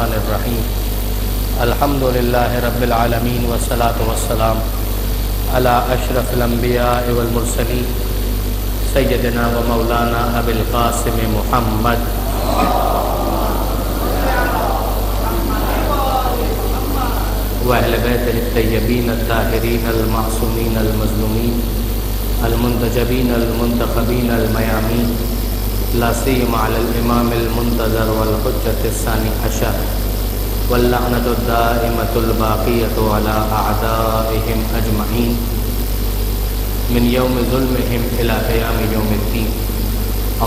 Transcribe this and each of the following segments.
الرحمن الرحیم الحمد للہ رب العالمین والصلاة والسلام علی اشرف الانبیاء والمرسلین سیدنا و مولانا ابی القاسم محمد وأهل بیتہ الطیبین الطاہرین المعصومین المظلومین المنتجبین المنتخبین المیامین لا سیما علی الامام المنتظر والحجة الثانی عشر واللعنة الدائمة الباقية على أعدائهم أجمعين من يوم ظلمهم إلى قيام يوم الدين.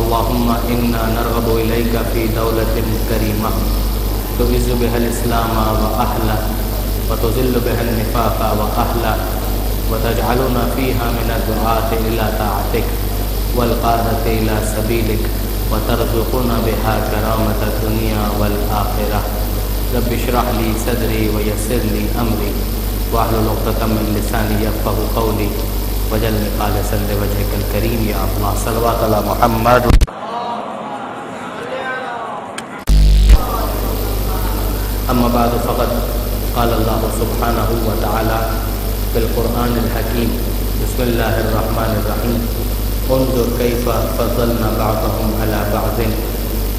اللهم إنا نرغب إليك في دولة كريمة تعز بها الإسلام وأهله وتذل بها النفاق وأهله وتجعلنا فيها من الدعاة إلى طاعتك والقادة إلى سبيلك وترزقنا بها كرامة الدنيا والآخرة. رب اشرح لي صدري ويسر لي أمري واحلل عقدة من لساني يفقهوا قولي واجعلني خالصا لوجهك الكريم يا الله. صلوات على محمد. أما بعد فقد قال الله سبحانه وتعالى في القرآن الحكيم بسم الله الرحمن الرحيم انظر كيف فضلنا بعضهم على بعض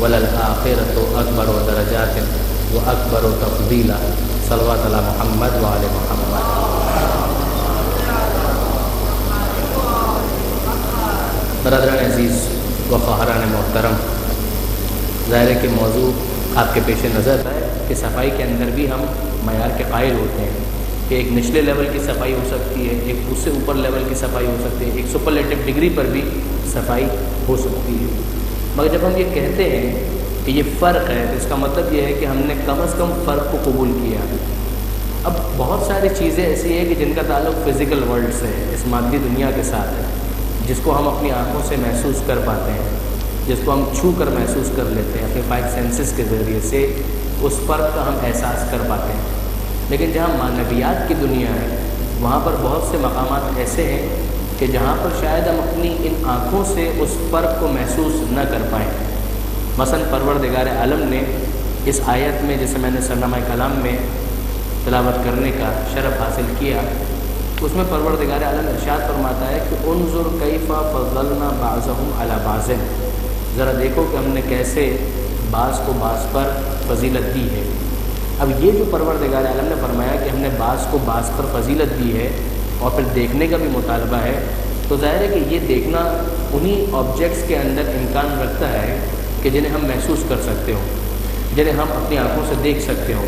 وللآخرة أكبر درجات وأكبر تفضيلا. صلوات على محمد وآل محمد. برادران عزیز و خواہران محترم، ظاہر ہے کہ موضوع آپ کے پیش نظر ہے کہ صفائی کے اندر بھی ہم معیار کے قائل ہوتے ہیں کہ ایک نچلے لیول کی صفائی ہو سکتی ہے، ایک اس سے اوپر لیول کی صفائی ہو سکتی ہے، ایک سپرلیٹو ڈگری پر بھی صفائی ہو سکتی ہے. مگر جب ہم یہ کہتے ہیں کہ یہ فرق ہے تو اس کا مطلب یہ ہے کہ ہم نے کم از کم فرق کو قبول کیا. اب بہت ساری چیزیں ایسی ہیں کہ جن کا تعلق فزیکل ورلڈ سے ہے، اس مادی دنیا کے ساتھ ہے، جس کو ہم اپنی آنکھوں سے محسوس کر پاتے ہیں، جس کو ہم چھو کر محسوس کر لیتے ہیں، اپنے فائیو سینسز کے ذریعے سے اس فرق کا ہم احساس کر پاتے ہیں. لیکن جہاں معنویات کی دنیا ہے وہاں پر بہت سے مقامات ایسے ہیں کہ جہاں پر شاید ہم اپنی ان آنکھوں سے اس فرق کو محسوس نہ کر پائیں. مثلا پروردگار عالم نے اس آیت میں، جسے میں نے سرنامہ کلام میں تلاوت کرنے کا شرف حاصل کیا، اس میں پروردگار عالم ارشاد فرماتا ہے کہ انظر کیف فضلنا بعضهم علی بعض، ذرا دیکھو کہ ہم نے کیسے بعض کو بعض پر فضیلت دی ہے. اب یہ جو پروردگار عالم نے فرمایا کہ ہم نے بعض کو بعض پر فضیلت دی ہے اور پھر دیکھنے کا بھی مطالبہ ہے، تو ظاہر ہے کہ یہ دیکھنا انہی آبجیکٹس کے اندر امکان رکھتا ہے کہ جنہیں ہم محسوس کر سکتے ہوں، جنہیں ہم اپنی آنکھوں سے دیکھ سکتے ہوں.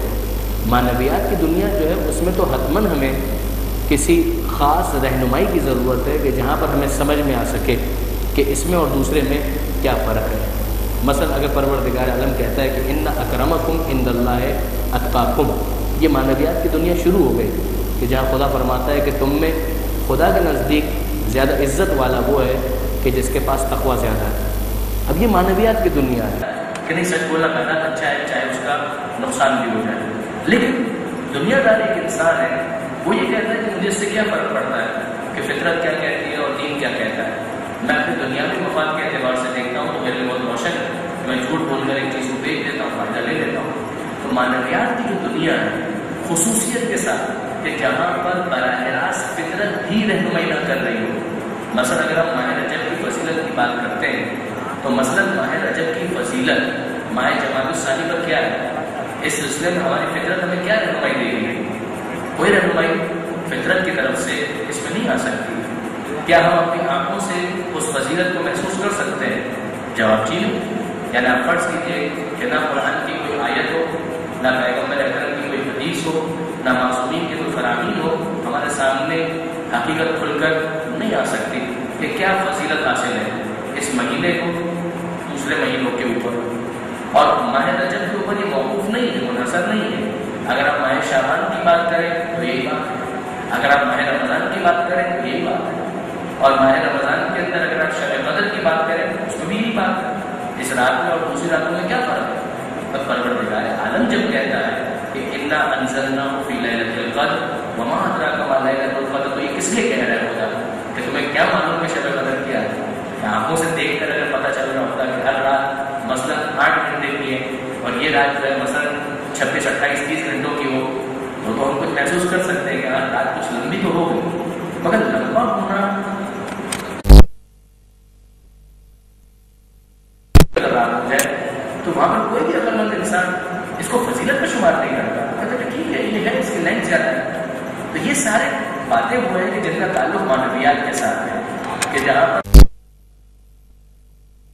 معنویات کی دنیا جو ہے اس میں تو حتماً ہمیں کسی خاص رہنمائی کی ضرورت ہے کہ جہاں پر ہمیں سمجھ میں آ سکے کہ اس میں اور دوسرے میں کیا فرق ہے. مثلا اگر پروردگار عالم کہتا ہے کہ ان اکرمکم عند اللہ اتقاکم، یہ معنویات کی دنیا شروع ہو گئی کہ جہاں خدا فرماتا ہے کہ تم میں خدا کے نزدیک زیادہ عزت والا وہ ہے کہ جس کے پاس تقوی زیادہ ہے. اب یہ معنویات کی دنیا ہے کہ نہیں، سچ بولنا کہنا اچھا ہے چاہے اس کا نقصان بھی ہو جائے. لیکن دنیا دار ایک انسان ہے، وہ یہ کہتا ہے کہ مجھے اس سے کیا فرق پڑتا ہے کہ فطرت کیا کہتی ہے اور دین کیا کہتا ہے. میں اپنے دنیاوی مفاد کے اعتبار سے دیکھتا ہوں تو میرے لیے بہت روشن ہے، میں جھوٹ بول کر ایک چیز کو بیچ دیتا ہوں، فائدہ لے لیتا ہوں. تو معنویات کی جو دنیا ہے خصوصیت کے ساتھ کہ جہاں پر براہ راست فطرت بھی رہنمائی نہ کر رہی ہو. مثلا اگر ہم ماہ رجب کی فضیلت کی بات کرتے ہیں تو مثلا ماہ رجب کی فضیلت ماہ جمادی الثانی پر کیا ہے؟ اس سلسلے میں ہماری فطرت ہمیں کیا رہنمائی دے رہی ہے؟ کوئی رہنمائی فطرت کی طرف سے اس میں نہیں آ سکتی. کیا ہم اپنی آنکھوں سے اس فضیلت کو محسوس کر سکتے ہیں؟ جواب جی. یعنی آپ فرض کیجیے کہ نہ قرآن کی کوئی آیت ہو، نہ پیغمبر اکرم کی کوئی حدیث ہو، نہ معصومین کی کوئی فرامین ہو، ہمارے سامنے حقیقت کھل کر نہیں آ سکتی کہ کیا فضیلت حاصل ہے اس مہینے کو دوسرے مہینوں کے اوپر. اور ماہ رجب کے اوپر یہ موقوف نہیں ہے، منحصر نہیں ہے. اگر آپ ماہ شعبان کی بات کریں تو یہی بات ہے، اگر آپ ماہ رمضان کی بات کریں تو یہی بات ہے، اور ماہ رمضان کے اندر اگر آپ شب قدر کی بات کریں اس میں بھی یہی بات ہے. اس رات میں اور دوسری راتوں میں کیا فرق ہے؟ اور پروردگار عالم جب کہتا ہے کہ انا انزلناہ فی لیلۃ القدر وما ادراک ما لیلۃ القدر، تو یہ کس لیے کہہ رہا ہے خدا کہ تمہیں کیا معلوم ہے شب قدر کیا ہے؟ آنکھوں سے دیکھ کر اگر پتہ چل رہا ہوتا کہ ہر رات مثلاً 8 گھنٹے کی ہے اور یہ رات جو ہے مثلاً 26, 28, 30 گھنٹوں کی ہو تو ہم کچھ محسوس کر سکتے ہیں کہ ہاں رات کچھ لمبی تو ہو گئی، مگر لمبا ہونا ہو جائے تو وہاں پر کوئی بھی عقل مند انسان اس کو فضیلت میں شمار نہیں کرتا، کہتا کہ ٹھیک ہے یہ ہے، اس کی لینتھ زیادہ ہے۔ تو یہ سارے باتیں ہوئے ہیں کہ جن کا تعلق معنویات کے ساتھ ہے، کہ جہاں پر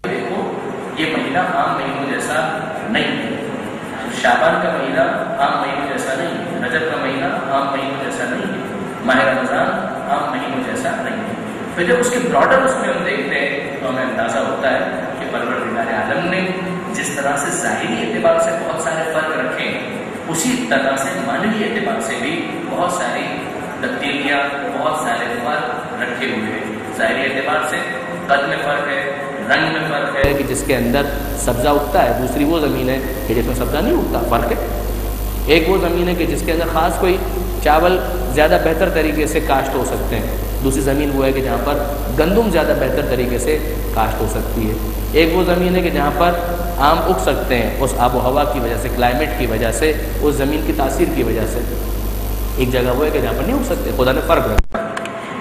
دیکھو یہ مہینہ عام مہینوں جیسا نہیں ہے، شعبان کا مہینہ عام مہینوں جیسا نہیں ہے، رجب کا مہینہ عام مہینوں جیسا نہیں ہے، ماہ رمضان عام مہینوں جیسا نہیں ہے۔ پھر جب اس کے براڈر اس میں ہم دیکھتے ہیں تو ہمیں اندازہ ہوتا ہے کہ پروردگار عالم نے جس طرح سے ظاہری اعتبار سے بہت سارے فرق رکھے ہیں، اسی طرح سے معنوی اعتبار سے بھی بہت ساری تبدیلیاں، بہت سارے فرق رکھے ہوئے ہیں۔ ظاہری اعتبار سے قد میں فرق ہے، رنگ میں فرق ہے کہ جس کے اندر سبزہ اگتا ہے، دوسری وہ زمین ہے کہ جس میں سبزہ نہیں اگتا، فرق ہے۔ ایک وہ زمین ہے کہ جس کے اندر خاص کوئی چاول زیادہ بہتر طریقے سے کاشت ہو سکتے ہیں، دوسری زمین وہ ہے کہ جہاں پر گندم زیادہ بہتر طریقے سے کاشت ہو سکتی ہے۔ ایک وہ زمین ہے کہ جہاں پر آم اگ سکتے ہیں اس آب و ہوا کی وجہ سے، کلائمیٹ کی وجہ سے، اس زمین کی تاثیر کی وجہ سے۔ ایک جگہ وہ ہے کہ جہاں پر نہیں اگ سکتے، خدا نے فرق رکھا۔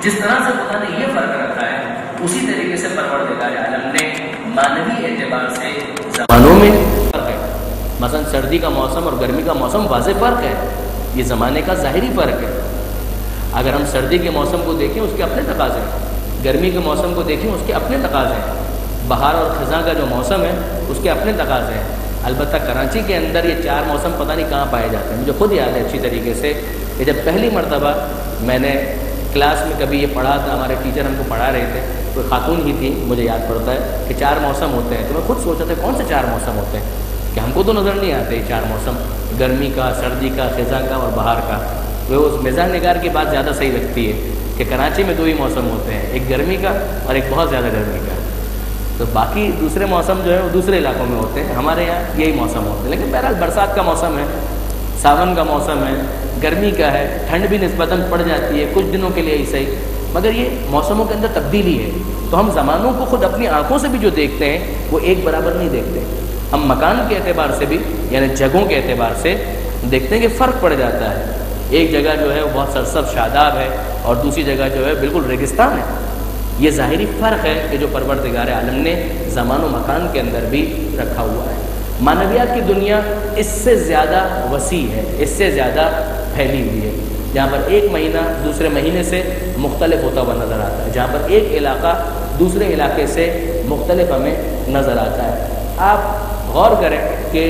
جس طرح سے خدا نے یہ فرق رکھا ہے اسی طریقے سے پروردگار عالم نے معنوی اعتبار سے زمانوں میں فرق ہے۔ مثلا سردی کا موسم اور گرمی کا موسم واضح فرق ہے، یہ زمانے کا ظاہری فرق ہے۔ اگر ہم سردی کے موسم کو دیکھیں اس کے اپنے تقاضے ہیں، گرمی کے موسم کو دیکھیں اس کے اپنے تقاضے ہیں، بہار اور خزاں کا جو موسم ہے اس کے اپنے تقاضے ہیں۔ البتہ کراچی کے اندر یہ چار موسم پتہ نہیں کہاں پائے جاتے ہیں۔ مجھے خود یاد ہے اچھی طریقے سے کہ جب پہلی مرتبہ میں نے کلاس میں کبھی یہ پڑھا تھا، ہمارے ٹیچر ہم کو پڑھا رہے تھے، کوئی خاتون ہی تھی، مجھے یاد پڑتا ہے کہ چار موسم ہوتے ہیں۔ تو میں خود سوچا تھا کون سے چار موسم ہوتے ہیں کہ ہم کو تو نظر نہیں آتے یہ چار موسم، گرمی کا، سردی کا، خزاں کا اور بہار کا۔ وہ اس مزاح نگار کی بات زیادہ صحیح لگتی ہے کہ کراچی میں دو ہی موسم ہوتے ہیں، ایک گرمی کا اور ایک بہت زیادہ گرمی کا، تو باقی دوسرے موسم جو ہے وہ دوسرے علاقوں میں ہوتے ہیں، ہمارے یہاں یہی موسم ہوتے ہیں۔ لیکن بہرحال برسات کا موسم ہے، ساون کا موسم ہے، گرمی کا ہے، ٹھنڈ بھی نسبتاً پڑ جاتی ہے کچھ دنوں کے لیے ہی صحیح، مگر یہ موسموں کے اندر تبدیلی ہے۔ تو ہم زمانوں کو خود اپنی آنکھوں سے بھی جو دیکھتے ہیں وہ ایک برابر نہیں دیکھتے، ہم مکان کے اعتبار سے بھی یعنی جگہوں کے اعتبار سے دیکھتے ہیں کہ فرق پڑ جاتا ہے۔ ایک جگہ جو ہے وہ بہت سرسبز شاداب ہے اور دوسری جگہ جو ہے بالکل ریگستان ہے۔ یہ ظاہری فرق ہے کہ جو پروردگار عالم نے زمان و مکان کے اندر بھی رکھا ہوا ہے۔ معنویات کی دنیا اس سے زیادہ وسیع ہے، اس سے زیادہ پھیلی ہوئی ہے، جہاں پر ایک مہینہ دوسرے مہینے سے مختلف ہوتا ہوا نظر آتا ہے، جہاں پر ایک علاقہ دوسرے علاقے سے مختلف ہمیں نظر آتا ہے۔ آپ غور کریں کہ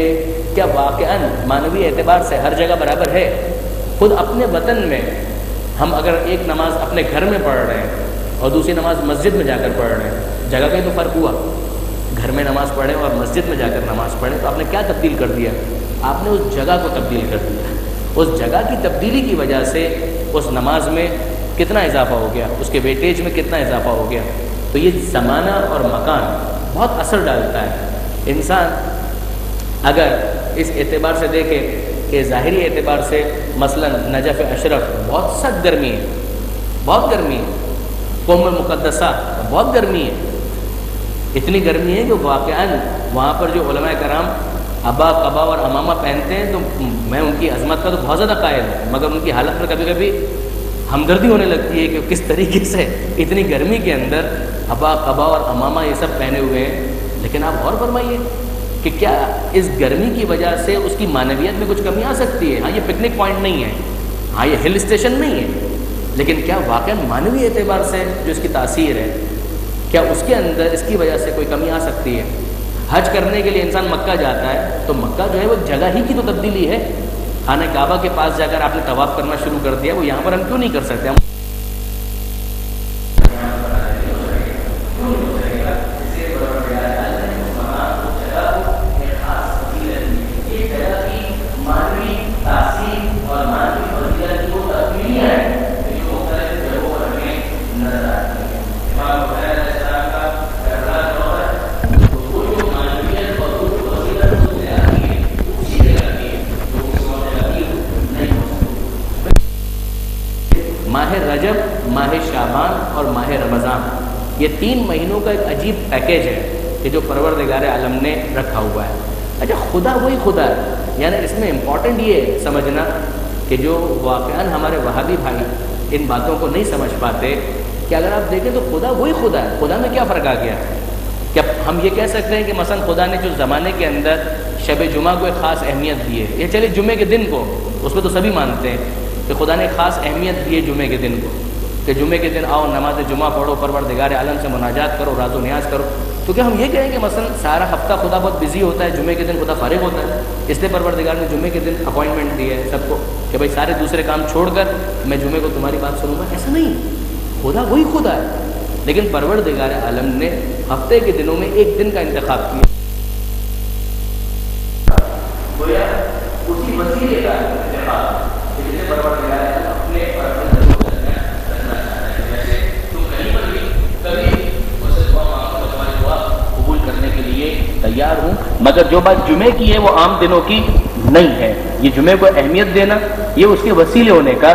کیا واقعاً معنوی اعتبار سے ہر جگہ برابر ہے؟ خود اپنے وطن میں ہم اگر ایک نماز اپنے گھر میں پڑھ رہے ہیں اور دوسری نماز مسجد میں جا کر پڑھ رہے ہیں، جگہ کا ہی تو فرق ہوا۔ گھر میں نماز پڑھیں اور مسجد میں جا کر نماز پڑھیں تو آپ نے کیا تبدیل کر دیا؟ آپ نے اس جگہ کو تبدیل کر دیا۔ اس جگہ کی تبدیلی کی وجہ سے اس نماز میں کتنا اضافہ ہو گیا، اس کے ویٹیج میں کتنا اضافہ ہو گیا۔ تو یہ زمانہ اور مکان بہت اثر ڈالتا ہے۔ انسان اگر اس اعتبار سے دیکھے کہ ظاہری اعتبار سے مثلا نجف اشرف بہت سخت گرمی ہے، بہت گرمی ہے، قوم المقدسہ بہت گرمی ہے، اتنی گرمی ہے کہ واقعاً وہاں پر جو علماء کرام ابا قبا اور امامہ پہنتے ہیں تو میں ان کی عظمت کا تو بہت زیادہ قائل ہوں، مگر ان کی حالت میں کبھی کبھی ہمدردی ہونے لگتی ہے کہ کس طریقے سے اتنی گرمی کے اندر ابا قبا اور امامہ یہ سب پہنے ہوئے ہیں۔ لیکن آپ غور فرمائیے کہ کیا اس گرمی کی وجہ سے اس کی معنویت میں کچھ کمی آ سکتی ہے؟ ہاں یہ پکنک پوائنٹ نہیں ہے، ہاں یہ ہل اسٹیشن نہیں ہے، لیکن کیا واقعا معنوی اعتبار سے جو اس کی تاثیر ہے کیا اس کے اندر اس کی وجہ سے کوئی کمی آ سکتی ہے؟ حج کرنے کے لیے انسان مکہ جاتا ہے تو مکہ جو ہے وہ جگہ ہی کی تو تبدیلی ہے۔ خانہ کعبہ کے پاس جا کر آپ نے طواف کرنا شروع کر دیا، وہ یہاں پر ہم کیوں نہیں کر سکتے؟ ماہ رجب، ماہ شعبان اور ماہ رمضان، یہ 3 مہینوں کا ایک عجیب پیکیج ہے کہ جو پروردگار عالم نے رکھا ہوا ہے۔ اچھا خدا وہی خدا ہے یعنی اس میں امپورٹنٹ یہ سمجھنا کہ جو واقعاً ہمارے وہابی بھائی ان باتوں کو نہیں سمجھ پاتے کہ اگر آپ دیکھیں تو خدا وہی خدا ہے. خدا میں کیا فرق آ گیا؟ کیا ہم یہ کہہ سکتے ہیں کہ مثلا خدا نے جو زمانے کے اندر شب جمعہ کو ایک خاص اہمیت دی ہے، یہ چلے جمعے کے دن کو، اس میں تو سبھی مانتے ہیں کہ خدا نے ایک خاص اہمیت دی ہے جمعے کے دن کو، کہ جمعے کے دن آؤ نماز جمعہ پڑھو، پروردگار عالم سے مناجات کرو، راز و نیاز کرو. تو کیا ہم یہ کہیں کہ مثلا سارا ہفتہ خدا بہت بزی ہوتا ہے، جمعے کے دن خدا فارغ ہوتا ہے، اس لیے پروردگار نے جمعے کے دن اپوائنٹمنٹ دی ہے سب کو کہ بھائی سارے دوسرے کام چھوڑ کر میں جمعے کو تمہاری بات سنوں گا؟ ایسا نہیں. خدا وہی خدا ہے، لیکن پروردگار عالم نے ہفتے کے دنوں میں ایک دن کا انتخاب کیا. گویا اسی وسیلے کا انتخاب جس سے پروردگار عالم اپنے قبول کرنے کے لیے تیار ہوں. مگر جو بات جمعے کی ہے وہ عام دنوں کی نہیں ہے. یہ جمعے کو اہمیت دینا یہ اس کے وسیلے ہونے کا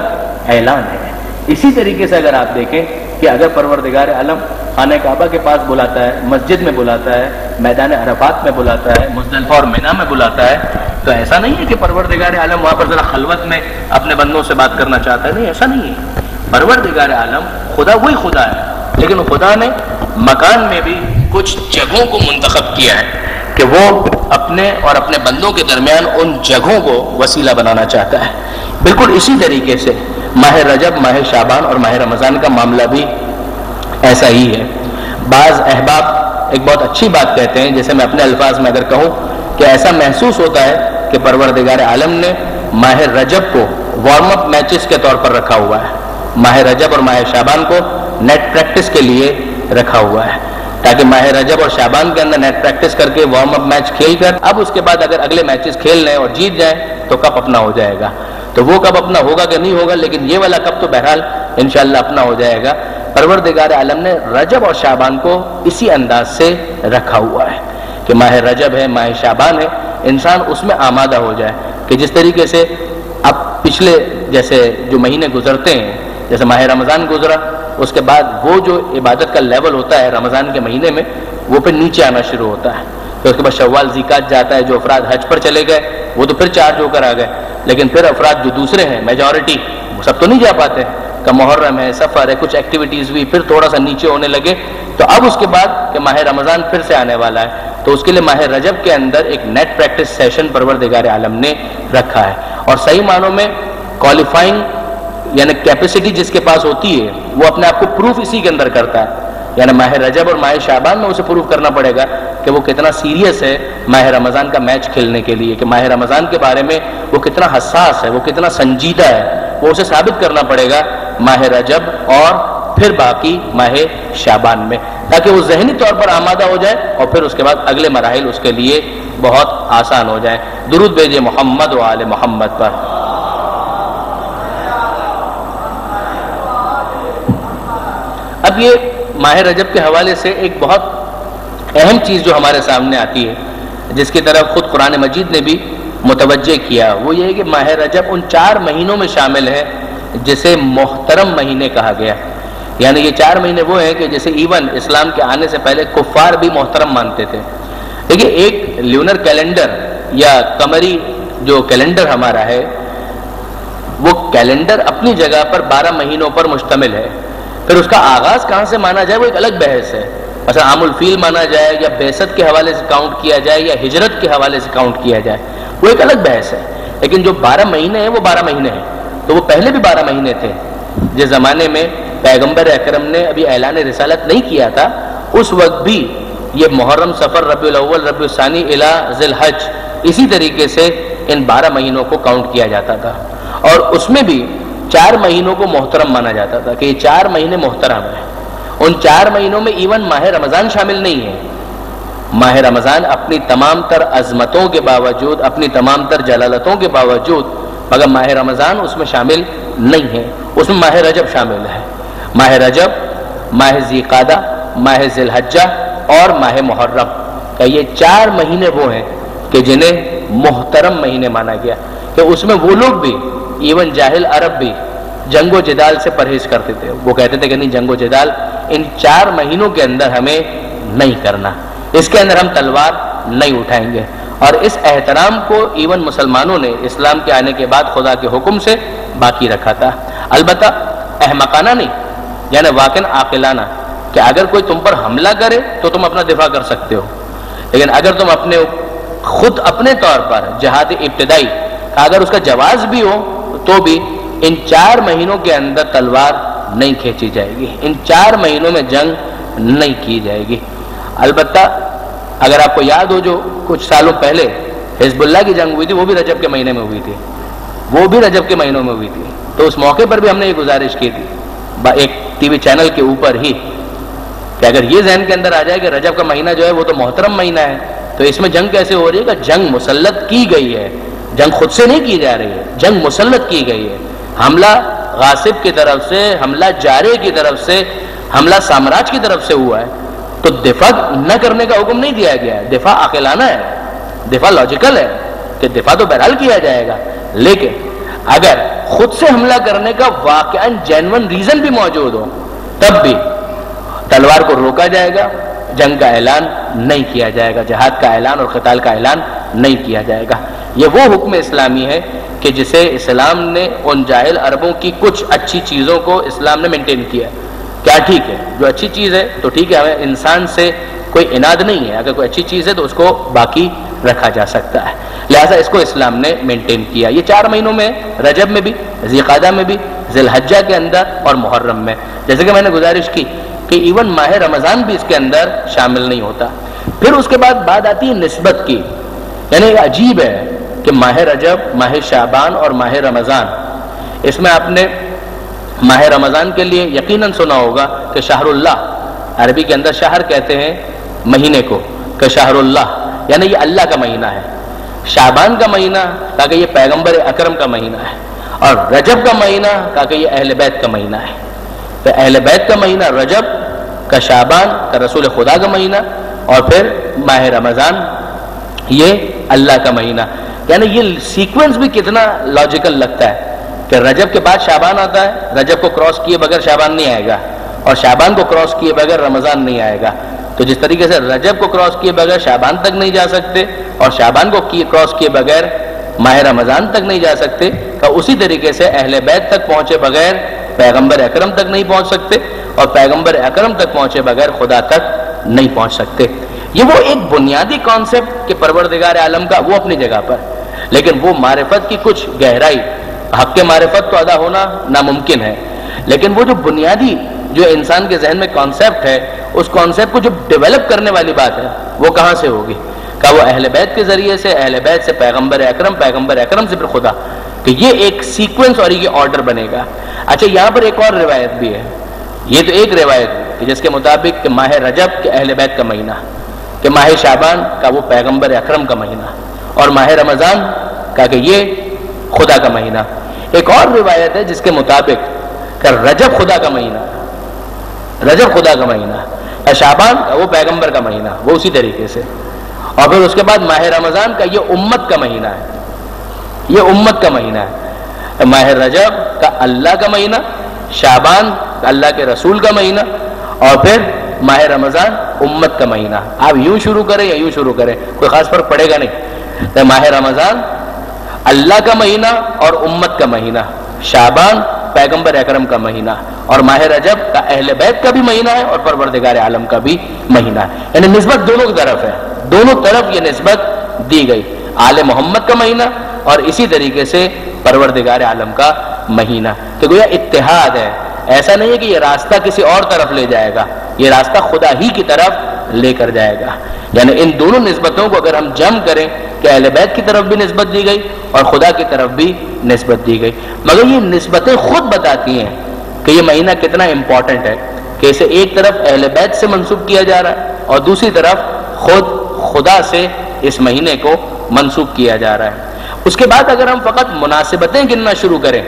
اعلان ہے. اسی طریقے سے اگر آپ دیکھیں کہ اگر پروردگار عالم خانہ کعبہ کے پاس بلاتا ہے، مسجد میں بلاتا ہے، میدان عرفات میں بلاتا ہے، مزدلفہ اور منی میں بلاتا ہے، تو ایسا نہیں ہے کہ پروردگار عالم وہاں پر ذرا خلوت میں اپنے بندوں سے بات کرنا چاہتا ہے. نہیں، ایسا نہیں ہے. پروردگار عالم خدا وہی خدا ہے، لیکن خدا نے مکان میں بھی کچھ جگہوں کو منتخب کیا ہے کہ وہ اپنے اور اپنے بندوں کے درمیان ان جگہوں کو وسیلہ بنانا چاہتا ہے. بالکل اسی طریقے سے ماہ رجب، ماہ شعبان اور ماہ رمضان کا معاملہ بھی ایسا ہی ہے. بعض احباب ایک بہت اچھی بات کہتے ہیں، جیسے میں اپنے الفاظ میں اگر کہوں کہ ایسا محسوس ہوتا ہے کہ پروردگار عالم نے ماہ رجب کو وارم اپ میچز کے طور پر رکھا ہوا ہے، ماہ رجب اور ماہ شعبان کو نیٹ پریکٹس کے لیے رکھا ہوا ہے، تاکہ ماہ رجب اور شعبان کے اندر نیٹ پریکٹس کر کے وارم اپ میچ کھیل کر اب اس کے بعد اگر اگلے میچز کھیل لیں اور جیت جائیں تو کپ اپنا ہو جائے گا. تو وہ کب اپنا ہوگا کہ نہیں ہوگا، لیکن یہ والا کپ تو بہرحال انشاءاللہ اپنا ہو جائے گا. پروردگار عالم نے رجب اور شعبان کو اسی انداز سے رکھا ہوا ہے کہ ماہ رجب ہے، ماہ شعبان ہے، انسان اس میں آمادہ ہو جائے. کہ جس طریقے سے اب پچھلے جیسے جو مہینے گزرتے ہیں، جیسے ماہ رمضان گزرا، اس کے بعد وہ جو عبادت کا لیول ہوتا ہے رمضان کے مہینے میں وہ پھر نیچے آنا شروع ہوتا ہے. تو اس کے بعد شوال ذیقات جاتا ہے. جو افراد حج پر چلے گئے وہ تو پھر چارج ہو کر آ گئے، لیکن پھر افراد جو دوسرے ہیں میجورٹی وہ سب تو نہیں جا پاتے. کہ محرم ہے، سفر ہے، کچھ ایکٹیویٹیز بھی پھر تھوڑا سا نیچے ہونے لگے. تو اب اس کے بعد کہ ماہ رمضان پھر سے آنے والا ہے، تو اس کے لیے ماہ رجب کے اندر ایک نیٹ پریکٹس سیشن پروردگار عالم نے رکھا ہے. اور صحیح معنوں میں کوالیفائنگ یعنی کیپیسٹی جس کے پاس ہوتی ہے وہ اپنے آپ کو پروف اسی کے اندر کرتا ہے. یعنی ماہ رجب اور ماہ شعبان میں اسے پروف کرنا پڑے گا کہ وہ کتنا سیریس ہے ماہ رمضان کا میچ کھیلنے کے لیے، کہ ماہ رمضان کے بارے میں وہ کتنا حساس ہے، وہ کتنا سنجیدہ ہے. وہ اسے ثابت کرنا پڑے گا ماہ رجب اور پھر باقی ماہ شعبان میں، تاکہ وہ ذہنی طور پر آمادہ ہو جائے اور پھر اس کے بعد اگلے مراحل اس کے لیے بہت آسان ہو جائیں. درود بھیجے محمد و آل محمد پر. اب یہ ماہ رجب کے حوالے سے ایک بہت اہم چیز جو ہمارے سامنے آتی ہے، جس کی طرف خود قرآن مجید نے بھی متوجہ کیا، وہ یہ ہے کہ ماہ رجب ان 4 مہینوں میں شامل ہے جسے محترم مہینے کہا گیا. یعنی یہ 4 مہینے وہ ہیں کہ جیسے ایون اسلام کے آنے سے پہلے کفار بھی محترم مانتے تھے. دیکھیے ایک لیونر کیلنڈر یا قمری جو کیلنڈر ہمارا ہے، وہ کیلنڈر اپنی جگہ پر 12 مہینوں پر مشتمل ہے. پھر اس کا آغاز کہاں سے مانا جائے وہ ایک الگ بحث ہے. مثلا عام الفیل مانا جائے یا بعثت کے حوالے سے کاؤنٹ کیا جائے یا ہجرت کے حوالے سے کاؤنٹ کیا جائے، وہ ایک الگ بحث ہے. لیکن جو 12 مہینے ہیں وہ 12 مہینے ہیں. تو وہ پہلے بھی 12 مہینے تھے. جس زمانے میں پیغمبر اکرم نے ابھی اعلان رسالت نہیں کیا تھا، اس وقت بھی یہ محرم، صفر، ربیع الاول، ربیع الثانی الی ذی الحج، اسی طریقے سے ان 12 مہینوں کو کاؤنٹ کیا جاتا تھا. اور اس میں بھی 4 مہینوں کو محترم مانا جاتا تھا کہ یہ 4 مہینے محترم ہیں. ان 4 مہینوں میں ایون ماہ رمضان شامل نہیں ہے. ماہ رمضان اپنی تمام تر عظمتوں کے باوجود، اپنی تمام تر جلالتوں کے باوجود، مگر ماہ رمضان اس میں شامل نہیں ہے. اس میں ماہ رجب شامل ہے. ماہ رجب، ماہ ذی قعدہ، ماہ ذی الحجہ اور ماہ محرم، کہ یہ 4 مہینے وہ ہیں کہ جنہیں محترم مہینے مانا گیا. کہ اس میں وہ لوگ بھی، ایون جاہل عرب بھی، جنگ و جدال سے پرہیز کرتے تھے. وہ کہتے تھے کہ نہیں، جنگ و جدال ان 4 مہینوں کے اندر ہمیں نہیں کرنا، اس کے اندر ہم تلوار نہیں اٹھائیں گے. اور اس احترام کو ایون مسلمانوں نے اسلام کے آنے کے بعد خدا کے حکم سے باقی رکھا تھا. البتہ احمقانہ نہیں، یعنی واقعاً عاقلانہ، کہ اگر کوئی تم پر حملہ کرے تو تم اپنا دفاع کر سکتے ہو، لیکن اگر تم خود اپنے طور پر جہاد ابتدائی اگر اس کا جواز بھی ہو تو بھی ان 4 مہینوں کے اندر تلوار نہیں کھینچی جائے گی، ان 4 مہینوں میں جنگ نہیں کی جائے گی. البتہ اگر آپ کو یاد ہو جو کچھ سالوں پہلے حزب اللہ کی جنگ ہوئی تھی، وہ بھی رجب کے مہینے میں ہوئی تھی، وہ بھی رجب کے مہینوں میں ہوئی تھی. تو اس موقع پر بھی ہم نے یہ گزارش کی تھی ایک ٹی وی چینل کے اوپر ہی کہ اگر یہ ذہن کے اندر آ جائے کہ رجب کا مہینہ جو ہے وہ تو محترم مہینہ ہے، تو اس میں جنگ کیسے ہو رہی ہے؟ کہ جنگ مسلط کی گئی ہے، جنگ خود سے نہیں کی جا رہی ہے، جنگ مسلط کی گئی ہے. حملہ غاصب کی طرف سے، حملہ جارے کی طرف سے، حملہ سامراج کی طرف سے ہوا ہے، تو دفاع نہ کرنے کا حکم نہیں دیا گیا ہے. دفاع عاقلانہ ہے، دفاع لاجیکل ہے کہ دفاع تو بہرحال کیا جائے گا، لیکن اگر خود سے حملہ کرنے کا واقعاً جینون ریزن بھی موجود ہو تب بھی تلوار کو روکا جائے گا، جنگ کا اعلان نہیں کیا جائے گا، جہاد کا اعلان اور قتال کا اعلان نہیں کیا جائے گا. یہ وہ حکم اسلامی ہے کہ جسے اسلام نے ان جاہل عربوں کی کچھ اچھی چیزوں کو اسلام نے مینٹین کیا. کیا ٹھیک ہے؟ جو اچھی چیز ہے تو ٹھیک ہے، ہمیں انسان سے کوئی اناد نہیں ہے، اگر کوئی اچھی چیز ہے تو اس کو باقی رکھا جا سکتا ہے، لہذا اس کو اسلام نے مینٹین کیا. یہ 4 مہینوں میں، رجب میں بھی، ذی القعدہ میں بھی، ذی الحجہ کے اندر اور محرم میں. جیسے کہ میں نے گزارش کی کہ ایون ماہ رمضان بھی اس کے اندر شامل نہیں ہوتا. پھر اس کے بعد بات آتی ہے نسبت کی. یعنی عجیب ہے کہ ماہ رجب، ماہ شعبان اور ماہ رمضان، اس میں آپ نے ماہ رمضان کے لیے یقیناً سنا ہوگا کہ شہر اللہ، عربی کے اندر شہر کہتے ہیں مہینے کو، کہ شہر اللہ یعنی یہ اللہ کا مہینہ ہے. شعبان کا مہینہ کہا کہ یہ پیغمبر اکرم کا مہینہ ہے، اور رجب کا مہینہ کہا کہ یہ اہل بیت کا مہینہ ہے. تو اہل بیت کا مہینہ رجب کا، شعبان کا رسول خدا کا مہینہ، اور پھر ماہ رمضان یہ اللہ کا مہینہ. یعنی یہ سیکوینس بھی کتنا لاجیکل لگتا ہے کہ رجب کے بعد شعبان آتا ہے، رجب کو کراس کیے بغیر شعبان نہیں آئے گا، اور شعبان کو کراس کیے بغیر رمضان نہیں آئے گا. تو جس طریقے سے رجب کو کراس کیے بغیر شعبان تک نہیں جا سکتے، اور شعبان کو کراس کیے بغیر ماہ رمضان تک نہیں جا سکتے، کہ اسی طریقے سے اہل بیت تک پہنچے بغیر پیغمبر اکرم تک نہیں پہنچ سکتے، اور پیغمبر اکرم تک پہنچے بغیر خدا تک نہیں پہنچ سکتے. یہ وہ ایک بنیادی کانسیپٹ کہ پروردگار عالم کا، وہ اپنی جگہ پر، لیکن وہ معرفت کی کچھ گہرائی، حق کے معرفت تو ادا ہونا ناممکن ہے، لیکن وہ جو بنیادی جو انسان کے ذہن میں کانسیپٹ ہے، اس کانسیپٹ کو جو ڈیولپ کرنے والی بات ہے وہ کہاں سے ہوگی؟ کہ وہ اہل بیت کے ذریعے سے، اہل بیت سے پیغمبر اکرم، پیغمبر اکرم سے پھر خدا، کہ یہ ایک سیکوینس اور یہ آرڈر بنے گا. اچھا، یہاں پر ایک اور روایت بھی ہے. یہ تو ایک روایت ہے کہ جس کے مطابق کہ ماہ رجب کے اہل بیت کا مہینہ، کہ ماہ شعبان کا وہ پیغمبر اکرم کا مہینہ، اور ماہ رمضان کا کہ یہ خدا کا مہینہ. ایک اور روایت ہے جس کے مطابق کہ رجب خدا کا مہینہ، رجب خدا کا مہینہ، شعبان کا وہ پیغمبر کا مہینہ، وہ اسی طریقے سے. اور پھر اس کے بعد ماہ رمضان کا یہ امت کا مہینہ ہے، یہ امت کا مہینہ ہے. ماہ رجب کا اللہ کا مہینہ، شعبان کا اللہ کے رسول کا مہینہ، اور پھر ماہ رمضان امت کا مہینہ. آپ یوں شروع کریں یا یوں شروع کریں، کوئی خاص فرق پڑے گا نہیں. ماہ رمضان اللہ کا مہینہ اور امت کا مہینہ، شعبان پیغمبر اکرم کا مہینہ، اور ماہ رجب کا اہل بیت کا بھی مہینہ ہے اور پروردگار عالم کا بھی مہینہ ہے. یعنی نسبت دونوں کی طرف ہے، دونوں طرف یہ نسبت دی گئی. آل محمد کا مہینہ اور اسی طریقے سے پروردگار عالم کا مہینہ، کہ گویا اتحاد ہے. ایسا نہیں ہے کہ یہ راستہ کسی اور طرف لے جائے گا، یہ راستہ خدا ہی کی طرف لے کر جائے گا. یعنی ان دونوں نسبتوں کو اگر ہم جمع کریں کہ اہل بیت کی طرف بھی نسبت دی گئی اور خدا کی طرف بھی نسبت دی گئی، مگر یہ نسبتیں خود بتاتی ہیں کہ یہ مہینہ کتنا امپورٹنٹ ہے، کہ اسے ایک طرف اہل بیت سے منسوب کیا جا رہا ہے اور دوسری طرف خود خدا سے اس مہینے کو منسوب کیا جا رہا ہے. اس کے بعد اگر ہم فقط مناسبتیں گننا شروع کریں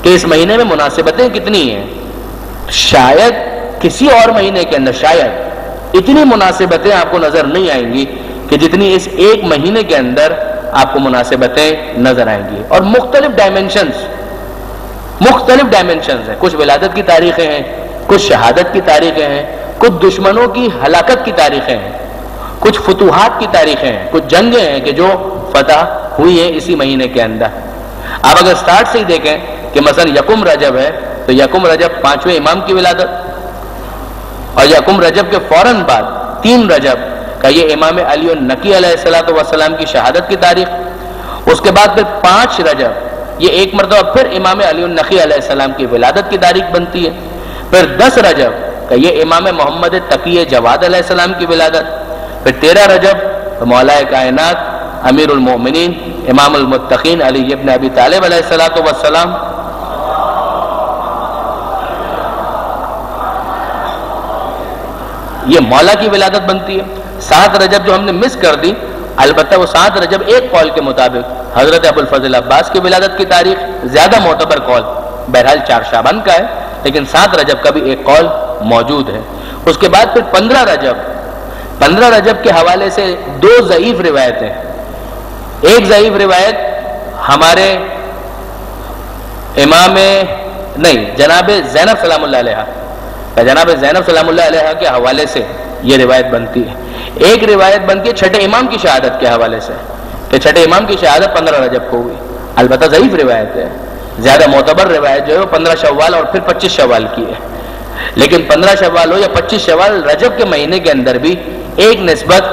کہ اس مہینے میں مناسبتیں کتنی ہیں، شاید کسی اور مہینے کے اندر شاید اتنی مناسبتیں آپ کو نظر نہیں آئیں گی کہ جتنی اس ایک مہینے کے اندر آپ کو مناسبتیں نظر آئیں گی. اور مختلف ڈائمنشنز ہیں. کچھ ولادت کی تاریخیں ہیں، کچھ شہادت کی تاریخیں ہیں، کچھ دشمنوں کی ہلاکت کی تاریخیں ہیں، کچھ فتوحات کی تاریخیں ہیں، کچھ جنگیں ہیں کہ جو فتح ہوئی ہیں اسی مہینے کے اندر. آپ اگر سٹارٹ سے ہی دیکھیں کہ مثلا یکم رجب ہے تو یکم رجب 5ویں امام کی ولادت، اور یکم رجب کے فوراً بعد 3 رجب کا یہ امام علی النقی علیہ السلام کی شہادت کی تاریخ. اس کے بعد پھر 5 رجب یہ ایک مرتبہ پھر امام علی النقی علیہ السلام کی ولادت کی تاریخ بنتی ہے. پھر 10 رجب کا یہ امام محمد تقی جواد علیہ السلام کی ولادت. پھر 13 رجب مولا کائنات امیر المومنین امام المتقین علی ابن ابی طالب علیہ السلام یہ مولا کی ولادت بنتی ہے. 7 رجب جو ہم نے مس کر دی، البتہ وہ 7 رجب ایک قول کے مطابق حضرت ابو الفضل عباس کی ولادت کی تاریخ، زیادہ معتبر قول بہرحال 4 شعبان کا ہے، لیکن 7 رجب کا بھی ایک قول موجود ہے. اس کے بعد پھر 15 رجب کے حوالے سے 2 ضعیف روایتیں. ایک ضعیف روایت ہمارے جناب زینب سلام اللہ علیہ جناب زینب سلام اللہ علیہ کے حوالے سے یہ روایت بنتی ہے. ایک روایت بنتی ہے چھٹے امام کی شہادت کے حوالے سے کہ چھٹے امام کی شہادت 15 رجب کو ہوئی، البتہ ضعیف روایت ہے. زیادہ معتبر روایت جو ہے وہ 15 شوال اور پھر 25 شوال کی ہے. لیکن 15 شوال ہو یا 25 شوال، رجب کے مہینے کے اندر بھی ایک نسبت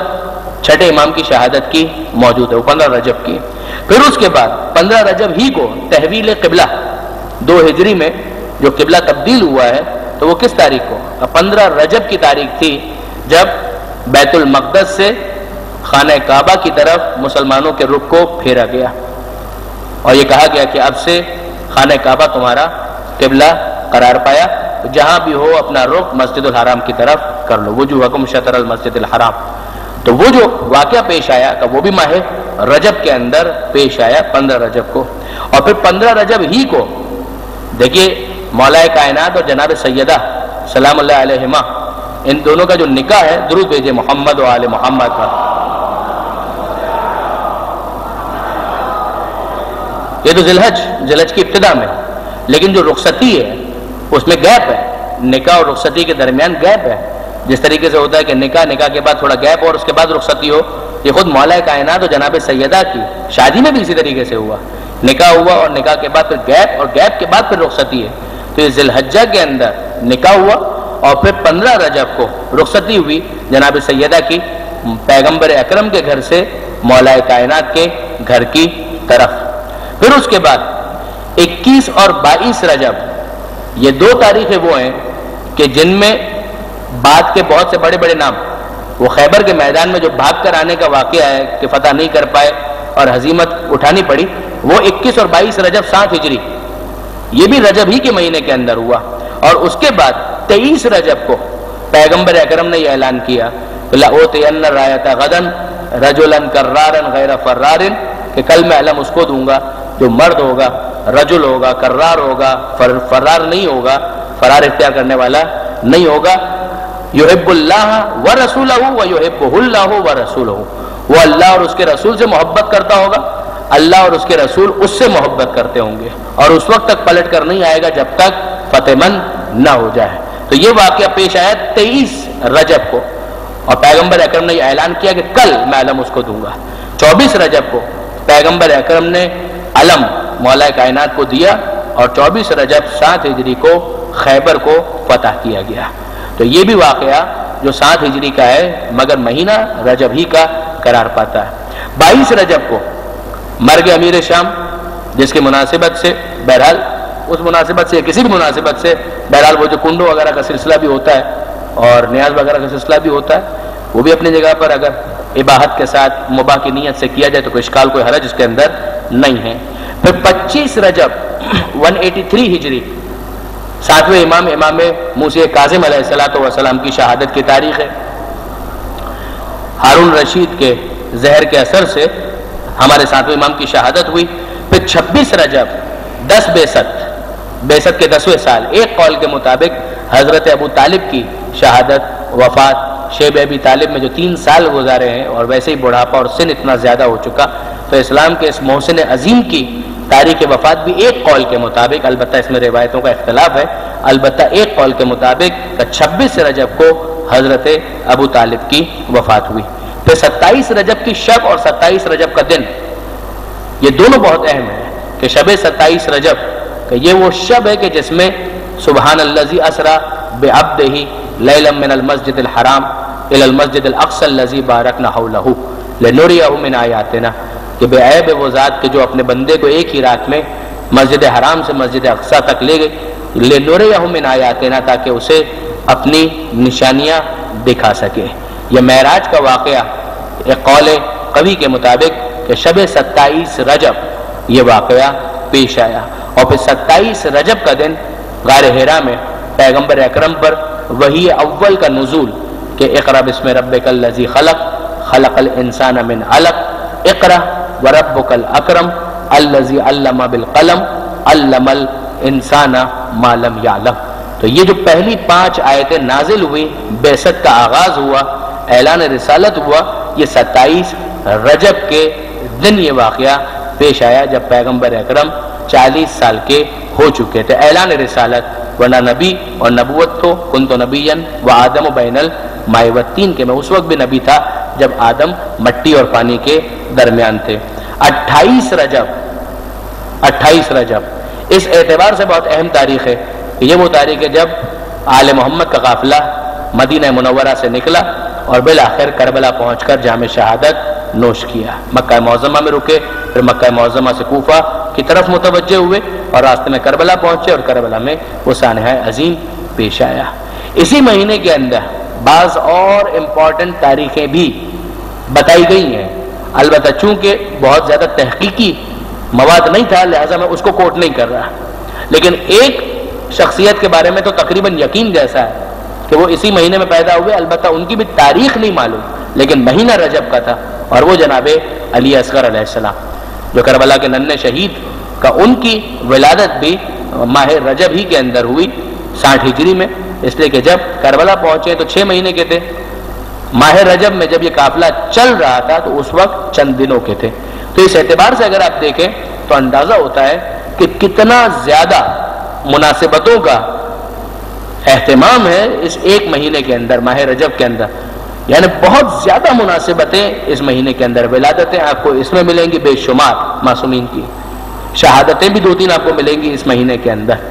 چھٹے امام کی شہادت کی موجود ہے، وہ 15 رجب کی. پھر اس کے بعد 15 رجب ہی کو تحویل قبلہ 2 ہجری میں جو قبلہ تبدیل ہوا ہے تو وہ کس تاریخ کو؟ 15 رجب کی تاریخ تھی جب بیت المقدس سے خانہ کعبہ کی طرف مسلمانوں کے رخ کو پھیرا گیا اور یہ کہا گیا کہ اب سے خانہ کعبہ تمہارا قبلہ قرار پایا، جہاں بھی ہو اپنا رخ مسجد الحرام کی طرف کر لو، وجوہکم شطر المسجد الحرام. تو وہ جو واقعہ پیش آیا کہ وہ بھی ماہ رجب کے اندر پیش آیا 15 رجب کو. اور پھر 15 رجب ہی کو دیکھیے مولا کائنات اور جناب سیدہ سلام اللہ علیہما ان دونوں کا جو نکاح ہے، درود بھیجے محمد و آل محمد کا. یہ تو ذی الحج کی ابتدا میں، لیکن جو رخصتی ہے اس میں گیپ ہے، نکاح اور رخصتی کے درمیان گیپ ہے. جس طریقے سے ہوتا ہے کہ نکاح کے بعد تھوڑا گیپ اور اس کے بعد رخصتی ہو، یہ خود مولا کائنات اور جناب سیدہ کی شادی میں بھی اسی طریقے سے ہوا. نکاح ہوا اور نکاح کے بعد پھر گیپ اور گیپ کے بعد پھر رخصتی ہے. تو یہ ذی الحجہ کے اندر نکاح ہوا اور پھر 15 رجب کو رخصتی ہوئی جناب سیدہ کی پیغمبر اکرم کے گھر سے مولا کائنات کے گھر کی طرف. پھر اس کے بعد 21 اور 22 رجب یہ 2 تاریخیں وہ ہیں کہ جن میں بعد کے بہت سے بڑے بڑے نام، وہ خیبر کے میدان میں جو بھاگ کر آنے کا واقعہ ہے کہ فتح نہیں کر پائے اور ہزیمت اٹھانی پڑی، وہ 21 اور 22 رجب 7 ہجری یہ بھی رجب ہی کے مہینے کے اندر ہوا. اور اس کے بعد 23 رجب کو پیغمبر اکرم نے یہ اعلان کیا لَأُوتِيَنَّ الرَّایَةَ غَدًا رَجُلًا كَرَّارًا غَیْرَ فَرَّارٍ کہ کل میں علم اس کو دوں گا جو مرد ہوگا، رجل ہوگا، کرار ہوگا، فرار نہیں ہوگا، فرار اختیار کرنے والا نہیں ہوگا. یحب اللہ ورسولہ ویحبہ اللہ ورسولہ، وہ اللہ اور اس کے رسول سے محبت کرتا ہوگا، اللہ اور اس کے رسول اس سے محبت کرتے ہوں گے، اور اس وقت تک پلٹ کر نہیں آئے گا جب تک فتح مند نہ ہو جائے. تو یہ واقعہ پیش آیا 23 رجب کو اور پیغمبر اکرم نے یہ اعلان کیا کہ کل میں علم اس کو دوں گا. 24 رجب کو پیغمبر اکرم نے علم مولا کائنات کو دیا اور 24 رجب 7 ہجری کو خیبر کو فتح کیا گیا. تو یہ بھی واقعہ جو 7 ہجری کا ہے مگر مہینہ رجب ہی کا قرار پاتا ہے. 22 رجب کو مرگ امیر شام جس کی مناسبت سے بہرحال اس مناسبت سے یا کسی بھی مناسبت سے بہرحال وہ جو کنڈو وغیرہ کا سلسلہ بھی ہوتا ہے اور نیاز وغیرہ کا سلسلہ بھی ہوتا ہے، وہ بھی اپنی جگہ پر اگر اباحت کے ساتھ مباح کی نیت سے کیا جائے تو کوئی اشکال کوئی حرج اس کے اندر نہیں ہے. پھر 25 رجب 183 ہجری 7ویں امام موسی کاظم علیہ السلام کی شہادت کی تاریخ ہے. ہارون رشید کے زہر کے اثر سے ہمارے 7ویں امام کی شہادت ہوئی. پھر 26 رجب 10 بعثت کے 10ویں سال ایک قول کے مطابق حضرت ابو طالب کی شہادت وفات، شیب ابی طالب میں جو 3 سال گزارے ہیں اور ویسے ہی بڑھاپا اور سن اتنا زیادہ ہو چکا، تو اسلام کے اس محسن عظیم کی تاریخ وفات بھی ایک قول کے مطابق، البتہ اس میں روایتوں کا اختلاف ہے، البتہ ایک قول کے مطابق 26 رجب کو حضرت ابو طالب کی وفات ہوئی. پھر 27 رجب کی شب اور 27 رجب کا دن، یہ دونوں بہت اہم ہیں کہ شب 27 رجب کہ یہ وہ شب ہے کہ جس میں سبحان الذی اسری بعبدہ لیلا من المسجد الحرام الی المسجد الاقصی الذی بارکنا حولہ لنریہ من آیاتنا، کہ بے عیب ہے وہ ذات کہ جو اپنے بندے کو ایک ہی رات میں مسجد حرام سے مسجد اقصی تک لے گئے، لنریہ من آیاتنا، تاکہ اسے اپنی نشانیاں دکھا سکے۔ یہ معراج کا واقعہ ایک قول قوی کے مطابق کہ شب 27 رجب یہ واقعہ پیش آیا، اور پھر 27 رجب کا دن غار حرا میں پیغمبر اکرم پر وحی اول کا نزول کہ اقرأ بسم ربک الذی خلق خلق الانسان من علق اقرأ وربک الاکرم الذی علم بالقلم علم الانسان ما لم یعلم۔ تو یہ جو پہلی 5 آیتیں نازل ہوئی، بعثت کا آغاز ہوا، اعلان رسالت ہوا، یہ 27 رجب کے دن یہ واقعہ پیش آیا جب پیغمبر اکرم 40 سال کے ہو چکے تھے۔ اعلان رسالت، ورنہ نبی اور نبوت تو کنت نبیا وآدم بین الماء والطین، کہ میں اس وقت بھی نبی تھا جب آدم مٹی اور پانی کے درمیان تھے۔ 28 رجب اس اعتبار سے بہت اہم تاریخ ہے کہ یہ وہ تاریخ ہے جب آل محمد کا قافلہ مدینہ منورہ سے نکلا اور بالآخر کربلا پہنچ کر جام شہادت نوش کیا۔ مکہ معظمہ میں رکے، پھر مکہ معظمہ سے کوفہ کی طرف متوجہ ہوئے اور راستے میں کربلا پہنچے، اور کربلا میں وہ سانحہ عظیم پیش آیا۔ اسی مہینے کے اندر بعض اور امپورٹنٹ تاریخیں بھی بتائی گئی ہیں، البتہ چونکہ بہت زیادہ تحقیقی مواد نہیں تھا لہذا میں اس کو کوٹ نہیں کر رہا، لیکن ایک شخصیت کے بارے میں تو تقریباً یقین جیسا ہے کہ وہ اسی مہینے میں پیدا ہوئے، البتہ ان کی بھی تاریخ نہیں معلوم، لیکن مہینہ رجب کا تھا، اور وہ جناب علی اصغر علیہ السلام جو کربلا کے ننھے شہید کا، ان کی ولادت بھی ماہ رجب ہی کے اندر ہوئی 60 ہجری میں، اس لیے کہ جب کربلا پہنچے تو 6 مہینے کے تھے، ماہ رجب میں جب یہ قافلہ چل رہا تھا تو اس وقت چند دنوں کے تھے۔ تو اس اعتبار سے اگر آپ دیکھیں تو اندازہ ہوتا ہے کہ کتنا زیادہ مناسبتوں کا اہتمام ہے اس ایک مہینے کے اندر، ماہ رجب کے اندر، یعنی بہت زیادہ مناسبتیں اس مہینے کے اندر، ولادتیں آپ کو اس میں ملیں گی بے شمار معصومین کی، شہادتیں بھی 2-3 آپ کو ملیں گی اس مہینے کے اندر۔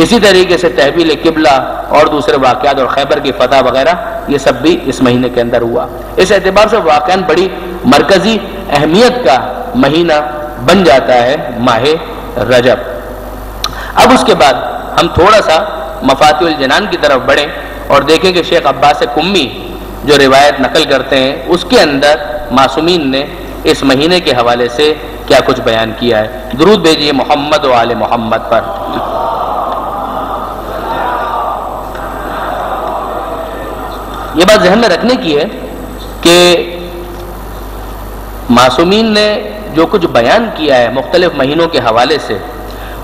اسی طریقے سے تحویل قبلہ اور دوسرے واقعات اور خیبر کی فتح وغیرہ یہ سب بھی اس مہینے کے اندر ہوا۔ اس اعتبار سے واقعاً بڑی مرکزی اہمیت کا مہینہ بن جاتا ہے ماہ رجب۔ اب اس کے بعد ہم تھوڑا سا مفاتیح الجنان کی طرف بڑھیں اور دیکھیں کہ شیخ عباس قمی جو روایت نقل کرتے ہیں اس کے اندر معصومین نے اس مہینے کے حوالے سے کیا کچھ بیان کیا ہے۔ درود بھیجیے محمد و آل محمد پر۔ یہ بات ذہن میں رکھنے کی ہے کہ معصومین نے جو کچھ بیان کیا ہے مختلف مہینوں کے حوالے سے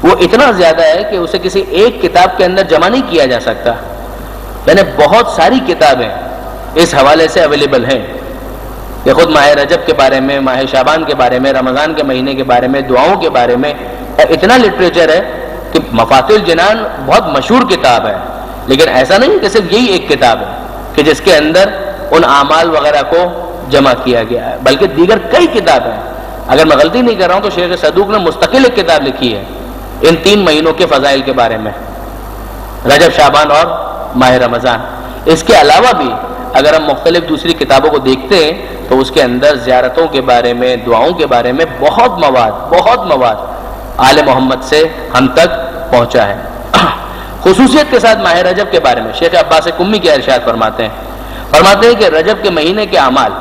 وہ اتنا زیادہ ہے کہ اسے کسی ایک کتاب کے اندر جمع نہیں کیا جا سکتا، یعنی بہت ساری کتابیں اس حوالے سے اویلیبل ہیں۔ یہ خود ماہ رجب کے بارے میں، ماہ شعبان کے بارے میں، رمضان کے مہینے کے بارے میں، دعاؤں کے بارے میں اتنا لٹریچر ہے کہ مفاتیح الجنان بہت مشہور کتاب ہے، لیکن ایسا نہیں کہ صرف یہی ایک کتاب ہے کہ جس کے اندر ان اعمال وغیرہ کو جمع کیا گیا ہے، بلکہ دیگر کئی کتابیں ہیں۔ اگر میں غلطی نہیں کر رہا ہوں تو شیخ صدوق نے مستقل ایک کتاب لکھی ہے ان 3 مہینوں کے فضائل کے بارے میں، رجب، شعبان اور ماہ رمضان۔ اس کے علاوہ بھی اگر ہم مختلف دوسری کتابوں کو دیکھتے ہیں تو اس کے اندر زیارتوں کے بارے میں، دعاؤں کے بارے میں بہت مواد آل محمد سے ہم تک پہنچا ہے۔ خصوصیت کے ساتھ ماہ رجب کے بارے میں شیخ عباس قمی کے ارشاد فرماتے ہیں کہ رجب کے مہینے کے اعمال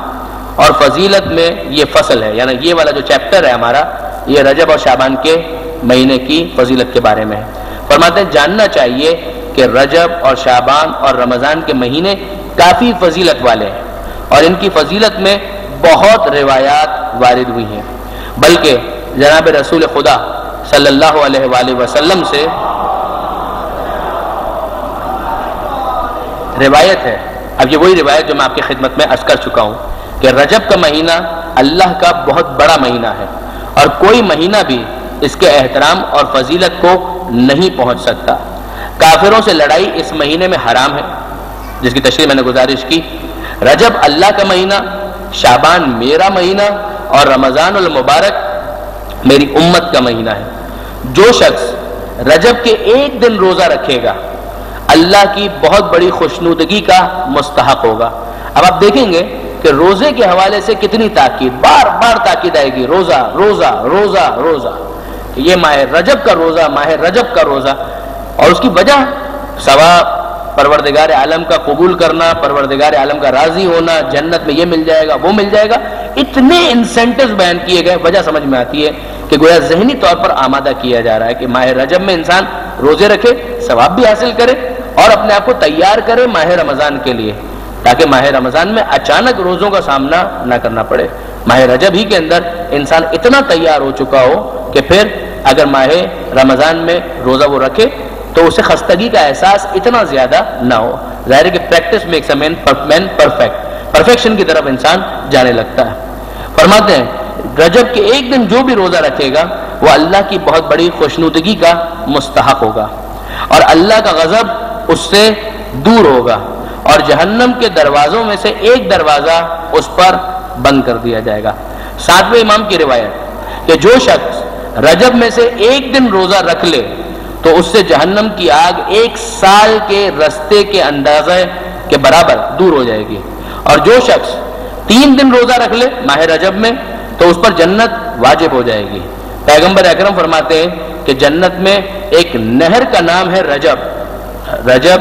اور فضیلت میں یہ فصل ہے، یعنی یہ والا جو چیپٹر ہے ہمارا، یہ رجب اور شعبان کے مہینے کی فضیلت کے بارے میں ہے۔ فرماتے ہیں جاننا چاہیے کہ رجب اور شعبان اور رمضان کے مہینے کافی فضیلت والے ہیں اور ان کی فضیلت میں بہت روایات وارد ہوئی ہیں، بلکہ جناب رسول خدا صلی اللہ علیہ وآلہ وسلم سے روایت ہے۔ اب یہ وہی روایت جو میں آپ کی خدمت میں عرض کر چکا ہوں کہ رجب کا مہینہ اللہ کا بہت بڑا مہینہ ہے اور کوئی مہینہ بھی اس کے احترام اور فضیلت کو نہیں پہنچ سکتا۔ کافروں سے لڑائی اس مہینے میں حرام ہے، جس کی تشریح میں نے گزارش کی۔ رجب اللہ کا مہینہ، شعبان میرا مہینہ اور رمضان المبارک میری امت کا مہینہ ہے. جو شخص رجب کے ایک دن روزہ رکھے گا اللہ کی بہت بڑی خوشنودگی کا مستحق ہوگا. اب آپ دیکھیں گے کہ روزے کے حوالے سے کتنی تاکید، بار بار تاکید آئے گی، روزہ روزہ روزہ روزہ. یہ ماہ رجب کا روزہ، ماہ رجب کا روزہ، اور اس کی وجہ ثواب، پروردگار عالم کا قبول کرنا، پروردگار عالم کا راضی ہونا، جنت میں یہ مل جائے گا وہ مل جائے گا. اتنے انسینٹیوز بیان کیے گئے، وجہ سمجھ میں آتی ہے کہ گویا ذہنی طور پر آمادہ کیا جا رہا ہے کہ ماہ رجب میں انسان روزے رکھے، ثواب بھی حاصل کرے اور اپنے آپ کو تیار کرے ماہ رمضان کے لیے، تاکہ ماہ رمضان میں اچانک روزوں کا سامنا نہ کرنا پڑے. ماہ رجب ہی کے اندر انسان اتنا تیار ہو چکا ہو کہ پھر اگر ماہ رمضان میں روزہ وہ رکھے تو اسے خستگی کا احساس اتنا زیادہ نہ ہو. ظاہر ہے کہ practice makes a man perfect, perfection کی طرف انسان جانے لگتا ہے. فرماتے ہیں رجب کے ایک دن جو بھی روزہ رکھے گا وہ اللہ کی بہت بڑی خوشنودگی کا مستحق ہوگا اور اللہ کا غضب اس سے دور ہوگا اور جہنم کے دروازوں میں سے ایک دروازہ اس پر بند کر دیا جائے گا. 7ویں امام کی روایت کہ جو شخص رجب میں سے ایک دن روزہ رکھ لے تو اس سے جہنم کی آگ 1 سال کے رستے کے اندازے کے برابر دور ہو جائے گی. اور جو شخص 3 دن روزہ رکھ لے ماہ رجب میں تو اس پر جنت واجب ہو جائے گی. پیغمبر اکرم فرماتے ہیں کہ جنت میں ایک نہر کا نام ہے رجب. رجب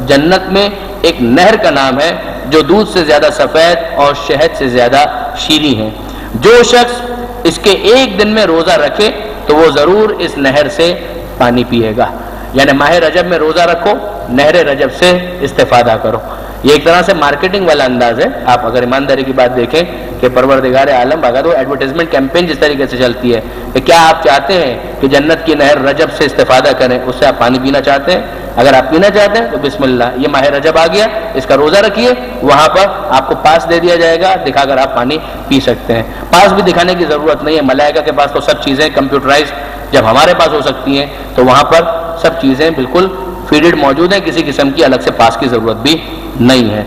جنت میں ایک نہر کا نام ہے جو دودھ سے زیادہ سفید اور شہد سے زیادہ شیریں ہے. جو شخص اس کے ایک دن میں روزہ رکھے تو وہ ضرور اس نہر سے پانی پیے گا. یعنی ماہ رجب میں روزہ رکھو، نہر رجب سے استفادہ کرو. یہ ایک طرح سے مارکیٹنگ والا انداز ہے. آپ اگر ایمانداری کی بات دیکھیں کہ پروردگار عالم اگر وہ ایڈورٹائزمنٹ کیمپین جس طریقے سے چلتی ہے کہ کیا آپ چاہتے ہیں کہ جنت کی نہر رجب سے استفادہ کریں، اس سے آپ پانی پینا چاہتے ہیں؟ اگر آپ پینا چاہتے ہیں تو بسم اللہ، یہ ماہ رجب آ گیا، اس کا روزہ رکھیے، وہاں پر آپ کو پاس دے دیا جائے گا، دکھا کر آپ پانی پی سکتے ہیں. پاس بھی دکھانے کی ضرورت نہیں ہے، ملائکہ کے پاس تو سب چیزیں کمپیوٹرائز، جب ہمارے پاس ہو سکتی ہیں تو وہاں پر سب چیزیں بالکل فیڈڈ موجود ہیں، کسی قسم کی الگ سے پاس کی ضرورت بھی نہیں ہے.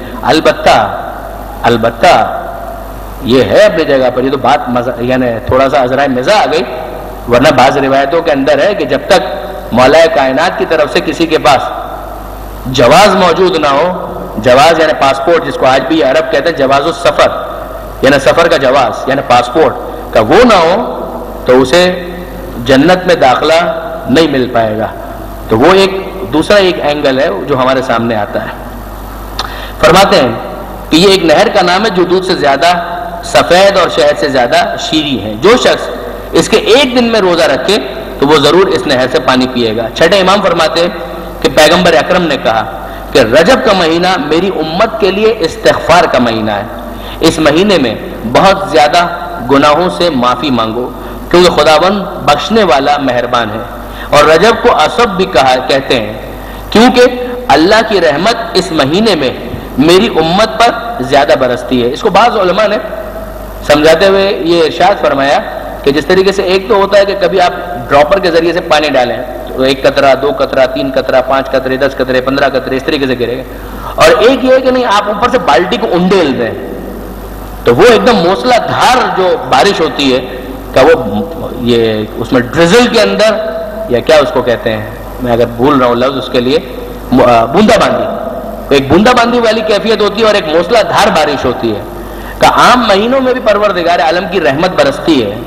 البتہ یہ ہے اپنی جگہ پر، یہ تو بات یعنی تھوڑا سا عذرائے مزاح آ گئی، ورنہ بعض روایتوں کے اندر ہے کہ جب تک مولا کائنات کی طرف سے کسی کے پاس جواز موجود نہ ہو، جواز یعنی پاسپورٹ، جس کو آج بھی عرب کہتے ہیں جواز السفر، یعنی سفر کا جواز یعنی پاسپورٹ کا، وہ نہ ہو تو اسے جنت میں داخلہ نہیں مل پائے گا. تو وہ ایک دوسرا ایک اینگل ہے جو ہمارے سامنے آتا ہے. فرماتے ہیں کہ یہ ایک نہر کا نام ہے جو دودھ سے زیادہ سفید اور شہد سے زیادہ شیریں ہے. جو شخص اس کے ایک دن میں روزہ رکھے تو وہ ضرور اس نہر سے پانی پیے گا. 6 امام فرماتے ہیں کہ پیغمبر اکرم نے کہا کہ رجب کا مہینہ میری امت کے لیے استغفار کا مہینہ ہے. اس مہینے میں بہت زیادہ گناہوں سے معافی مانگو کیونکہ خداوند بخشنے والا مہربان ہے. اور رجب کو اصب بھی کہتے ہیں کیونکہ اللہ کی رحمت اس مہینے میں میری امت پر زیادہ برستی ہے. اس کو بعض علماء نے سمجھاتے ہوئے یہ ارشاد فرمایا کہ جس طریقے سے ایک تو ہوتا ہے کہ کبھی آپ ڈراپر کے ذریعے سے پانی ڈالیں تو 1 قطرہ 2 قطرہ 3 قطرہ 5 قطرے 10 قطرے 15 قطرے اس طریقے سے گرے گا. اور ایک یہ ہے کہ نہیں، آپ اوپر سے بالٹی کو انڈیل دیں تو وہ ایک دم موسلا دھار جو بارش ہوتی ہے کہ وہ یہ اس میں ڈرزل کے اندر یا کیا اس کو کہتے ہیں، میں اگر بھول رہا ہوں لفظ اس کے لیے، بوندا باندی، ایک بوندا باندی والی کیفیت ہوتی ہے اور ایک موسلا دھار بارش ہوتی ہے. کہ عام مہینوں میں بھی پروردگار عالم کی رحمت برستی ہے،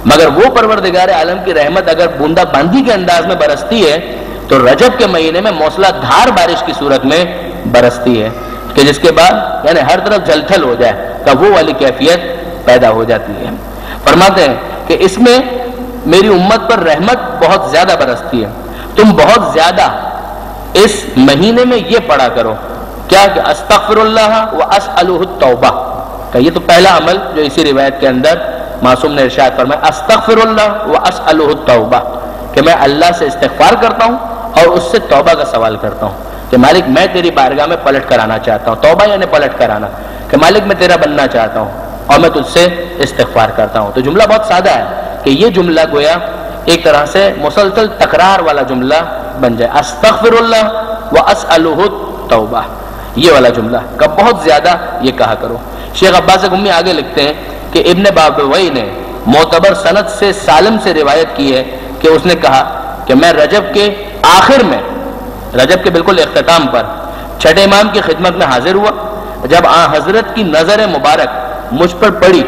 مگر وہ پروردگار عالم کی رحمت اگر بوندا باندی کے انداز میں برستی ہے تو رجب کے مہینے میں موسلا دھار بارش کی صورت میں برستی ہے کہ جس کے بعد یعنی ہر طرف جل تھل ہو جائے کہ وہ والی کیفیت پیدا ہو جاتی ہے. فرماتے ہیں کہ اس میں میری امت پر رحمت بہت زیادہ برستی ہے. تم بہت زیادہ اس مہینے میں یہ پڑھا کرو کیا کہ استغفر اللہ واسألہ التوبہ، کہ یہ تو پہلا عمل جو اسی روایت کے اندر معصوم نے ارشاد فرمایا، استغفر اللہ واسألہ التوبہ، کہ میں اللہ سے استغفار کرتا ہوں اور اس سے توبہ کا سوال کرتا ہوں کہ مالک میں تیری بارگاہ میں پلٹ کر آنا چاہتا ہوں. توبہ یعنی پلٹ کر آنا، کہ مالک میں تیرا بننا چاہتا ہوں اور میں تجھ سے استغفار کرتا ہوں. تو جملہ بہت سادہ ہے کہ یہ جملہ گویا ایک طرح سے مسلسل تکرار والا جملہ بن جائے، استغفر اللہ واسألہ التوبہ، یہ والا جملہ کا بہت زیادہ یہ کہا کرو. شیخ عباس گمی آگے لکھتے ہیں کہ ابن بابوئی نے معتبر سند سے سالم سے روایت کی ہے کہ اس نے کہا کہ میں رجب کے آخر میں، رجب کے بالکل اختتام پر چھٹے امام کی خدمت میں حاضر ہوا. جب حضرت کی نظر مبارک مجھ پر پڑی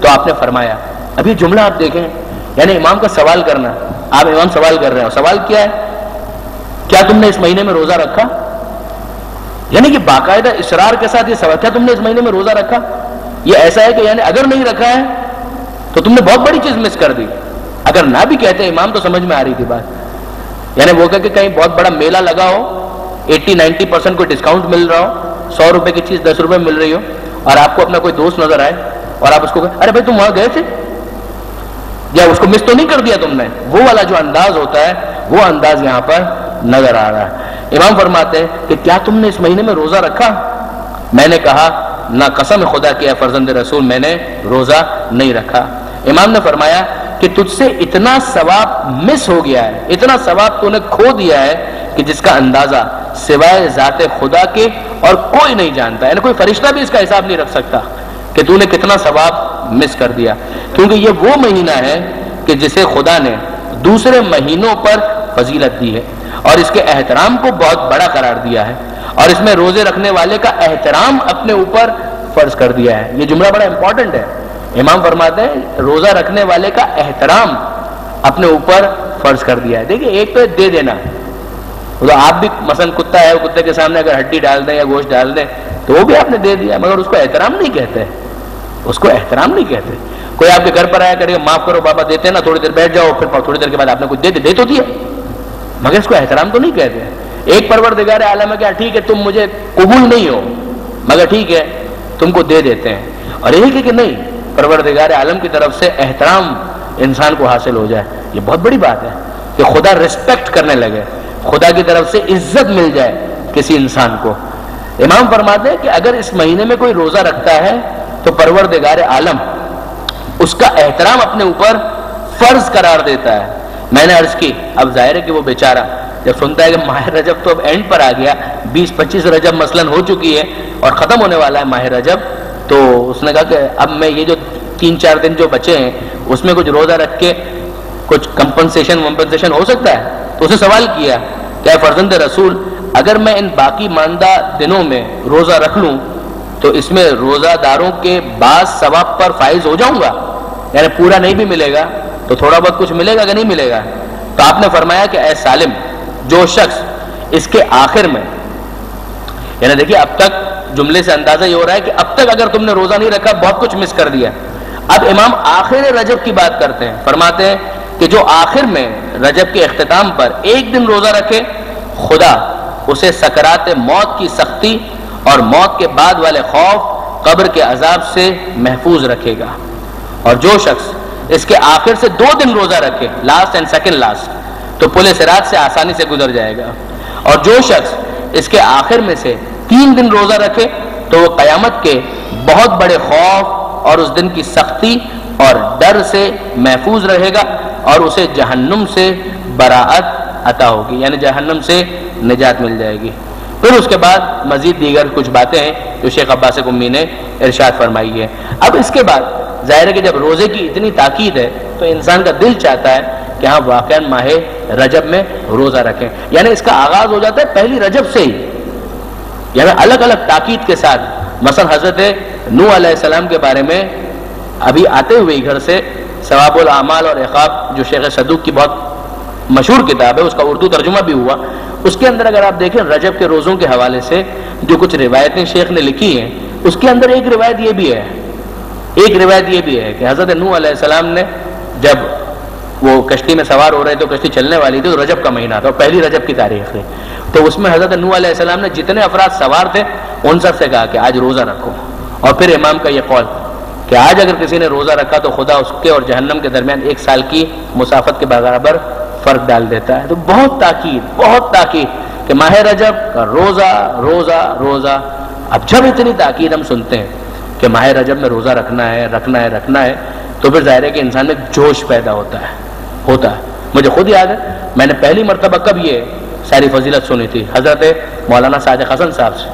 تو آپ نے فرمایا، ابھی جملہ آپ دیکھیں، یعنی امام کا سوال کرنا، آپ امام سوال کر رہے ہو، سوال کیا ہے؟ کیا تم نے اس مہینے میں روزہ رکھا؟ یعنی کہ باقاعدہ اصرار کے ساتھ یہ سوال، کیا تم نے اس مہینے میں روزہ رکھا؟ یہ ایسا ہے کہ یعنی اگر نہیں رکھا ہے تو تم نے بہت بڑی چیز مس کر دی. اگر نہ بھی کہتے امام تو سمجھ میں آ رہی تھی بات. یعنی وہ کہ کہیں بہت بڑا میلہ لگا ہو، 80-90% کوئی ڈسکاؤنٹ مل رہا ہو، 100 روپے کی چیز 10 روپے مل رہی ہو، اور آپ کو اپنا کوئی دوست نظر آئے اور آپ اس کو کہیں ارے بھائی تم وہاں گئے تھے، یا اس کو مس تو نہیں کر دیا تم نے؟ وہ والا جو انداز ہوتا ہے وہ انداز یہاں پر نظر آ رہا ہے. امام فرماتے ہیں کہ کیا تم نے اس مہینے میں روزہ رکھا؟ میں نے کہا نہ، قسم خدا کی اے فرزند رسول میں نے روزہ نہیں رکھا. امام نے فرمایا کہ تجھ سے اتنا ثواب مس ہو گیا ہے، اتنا ثواب تو نے کھو دیا ہے کہ جس کا اندازہ سوائے ذات خدا کے اور کوئی نہیں جانتا. یعنی کوئی فرشتہ بھی اس کا حساب نہیں رکھ سکتا کہ تو نے کتنا ثواب مس کر دیا. کیونکہ یہ وہ مہینہ ہے کہ جسے خدا نے دوسرے مہینوں پر فضیلت دی ہے اور اس کے احترام کو بہت بڑا قرار دیا ہے، اور اس میں روزے رکھنے والے کا احترام اپنے اوپر فرض کر دیا ہے. یہ جملہ بڑا امپورٹنٹ ہے. امام فرماتے ہیں روزہ رکھنے والے کا احترام اپنے اوپر فرض کر دیا ہے. دیکھیں ایک تو دے دینا، تو آپ بھی مثلا کتا ہے، کتے کے سامنے اگر ہڈی ڈال دیں یا گوشت ڈال دیں تو وہ بھی آپ نے دے دیا، مگر اس کو احترام نہیں کہتے، اس کو احترام نہیں کہتے. کوئی آپ کے گھر پر آیا کرے معاف کرو بابا دیتے ہیں نا، تھوڑی دیر بیٹھ جاؤ، پھر تھوڑی دیر کے بعد آپ نے کچھ دے تو دیا، مگر اس کو احترام تو نہیں کہتے. ایک پروردگار عالم ہے، کیا ٹھیک ہے تم مجھے قبول نہیں ہو مگر ٹھیک ہے تم کو دے دیتے ہیں. اور ایک ہے کہ نہیں، پروردگار عالم کی طرف سے احترام انسان کو حاصل ہو جائے، یہ بہت بڑی بات ہے کہ خدا ریسپیکٹ کرنے لگے، خدا کی طرف سے عزت مل جائے کسی انسان کو. امام فرماتے ہیں کہ اگر اس مہینے میں کوئی روزہ رکھتا ہے تو پروردگار عالم اس کا احترام اپنے اوپر فرض قرار دیتا ہے. میں نے عرض کی اب ظاہر ہے کہ وہ بیچارہ جب سنتا ہے کہ ماہ رجب تو اب اینڈ پر آ گیا، 20-25 رجب مثلاً ہو چکی ہے اور ختم ہونے والا ہے ماہ رجب، تو اس نے کہا کہ اب میں یہ جو 3-4 دن جو بچے ہیں اس میں کچھ روزہ رکھ کے کچھ کمپنسیشن ہو سکتا ہے. تو اسے سوال کیا کہ اے فرزند رسول اگر میں ان باقی ماندہ دنوں میں روزہ رکھ لوں تو اس میں روزہ داروں کے بعض ثواب پر فائز ہو جاؤں گا؟ یعنی پورا نہیں بھی ملے گا تو تھوڑا بہت کچھ ملے گا کہ نہیں ملے گا؟ تو آپ نے فرمایا کہ اے سالم، جو شخص اس کے آخر میں، یعنی دیکھیے اب تک جملے سے اندازہ یہ ہو رہا ہے کہ اب تک اگر تم نے روزہ نہیں رکھا بہت کچھ مس کر دیا. اب امام آخر رجب کی بات کرتے ہیں، فرماتے ہیں کہ جو آخر میں رجب کے اختتام پر ایک دن روزہ رکھے، خدا اسے سکرات موت کی سختی اور موت کے بعد والے خوف، قبر کے عذاب سے محفوظ رکھے گا. اور جو شخص اس کے آخر سے 2 دن روزہ رکھے، لاسٹ اینڈ سیکنڈ لاسٹ، تو پل صراط سے آسانی سے گزر جائے گا. اور جو شخص اس کے آخر میں سے 3 دن روزہ رکھے تو وہ قیامت کے بہت بڑے خوف اور اس دن کی سختی اور ڈر سے محفوظ رہے گا، اور اسے جہنم سے براعت عطا ہوگی، یعنی جہنم سے نجات مل جائے گی. پھر اس کے بعد مزید دیگر کچھ باتیں ہیں جو شیخ عباس گمی نے ارشاد فرمائی ہے. اب اس کے بعد ظاہر ہے کہ جب روزے کی اتنی تاکید ہے تو انسان کا دل چاہتا ہے کہ ہاں واقعاً ماہ رجب میں روزہ رکھیں. یعنی اس کا آغاز ہو جاتا ہے پہلی رجب سے ہی، یعنی الگ الگ تاکید کے ساتھ. مثلا حضرت نوح علیہ السلام کے بارے میں ابھی آتے ہوئے گھر سے ثواب الاعمال اور عقاب جو شیخ صدوق کی بہت مشہور کتاب ہے، اس کا اردو ترجمہ بھی ہوا، اس کے اندر اگر آپ دیکھیں رجب کے روزوں کے حوالے سے جو کچھ روایتیں شیخ نے لکھی ہیں، اس کے اندر ایک روایت یہ بھی ہے کہ حضرت نوح علیہ السلام نے جب وہ کشتی میں سوار ہو رہے تھے، کشتی چلنے والی تھی، تو رجب کا مہینہ تھا اور پہلی رجب کی تاریخ ہے، تو اس میں حضرت نوح علیہ السلام نے جتنے افراد سوار تھے ان سب سے کہا کہ آج روزہ رکھو. اور پھر امام کا یہ قول کہ آج اگر کسی نے روزہ رکھا تو خدا اس کے اور جہنم کے درمیان 1 سال کی مسافت کے برابر فرق ڈال دیتا ہے. تو بہت تاکید کہ ماہ رجب کا روزہ. اب جب اتنی تاکید ہم سنتے ہیں کہ ماہ رجب میں روزہ رکھنا ہے تو پھر ظاہر ہے کہ انسان میں جوش پیدا ہوتا ہے. مجھے خود یاد ہے میں نے پہلی مرتبہ کب یہ ساری فضیلت سنی تھی، حضرت مولانا صادق حسن صاحب سے،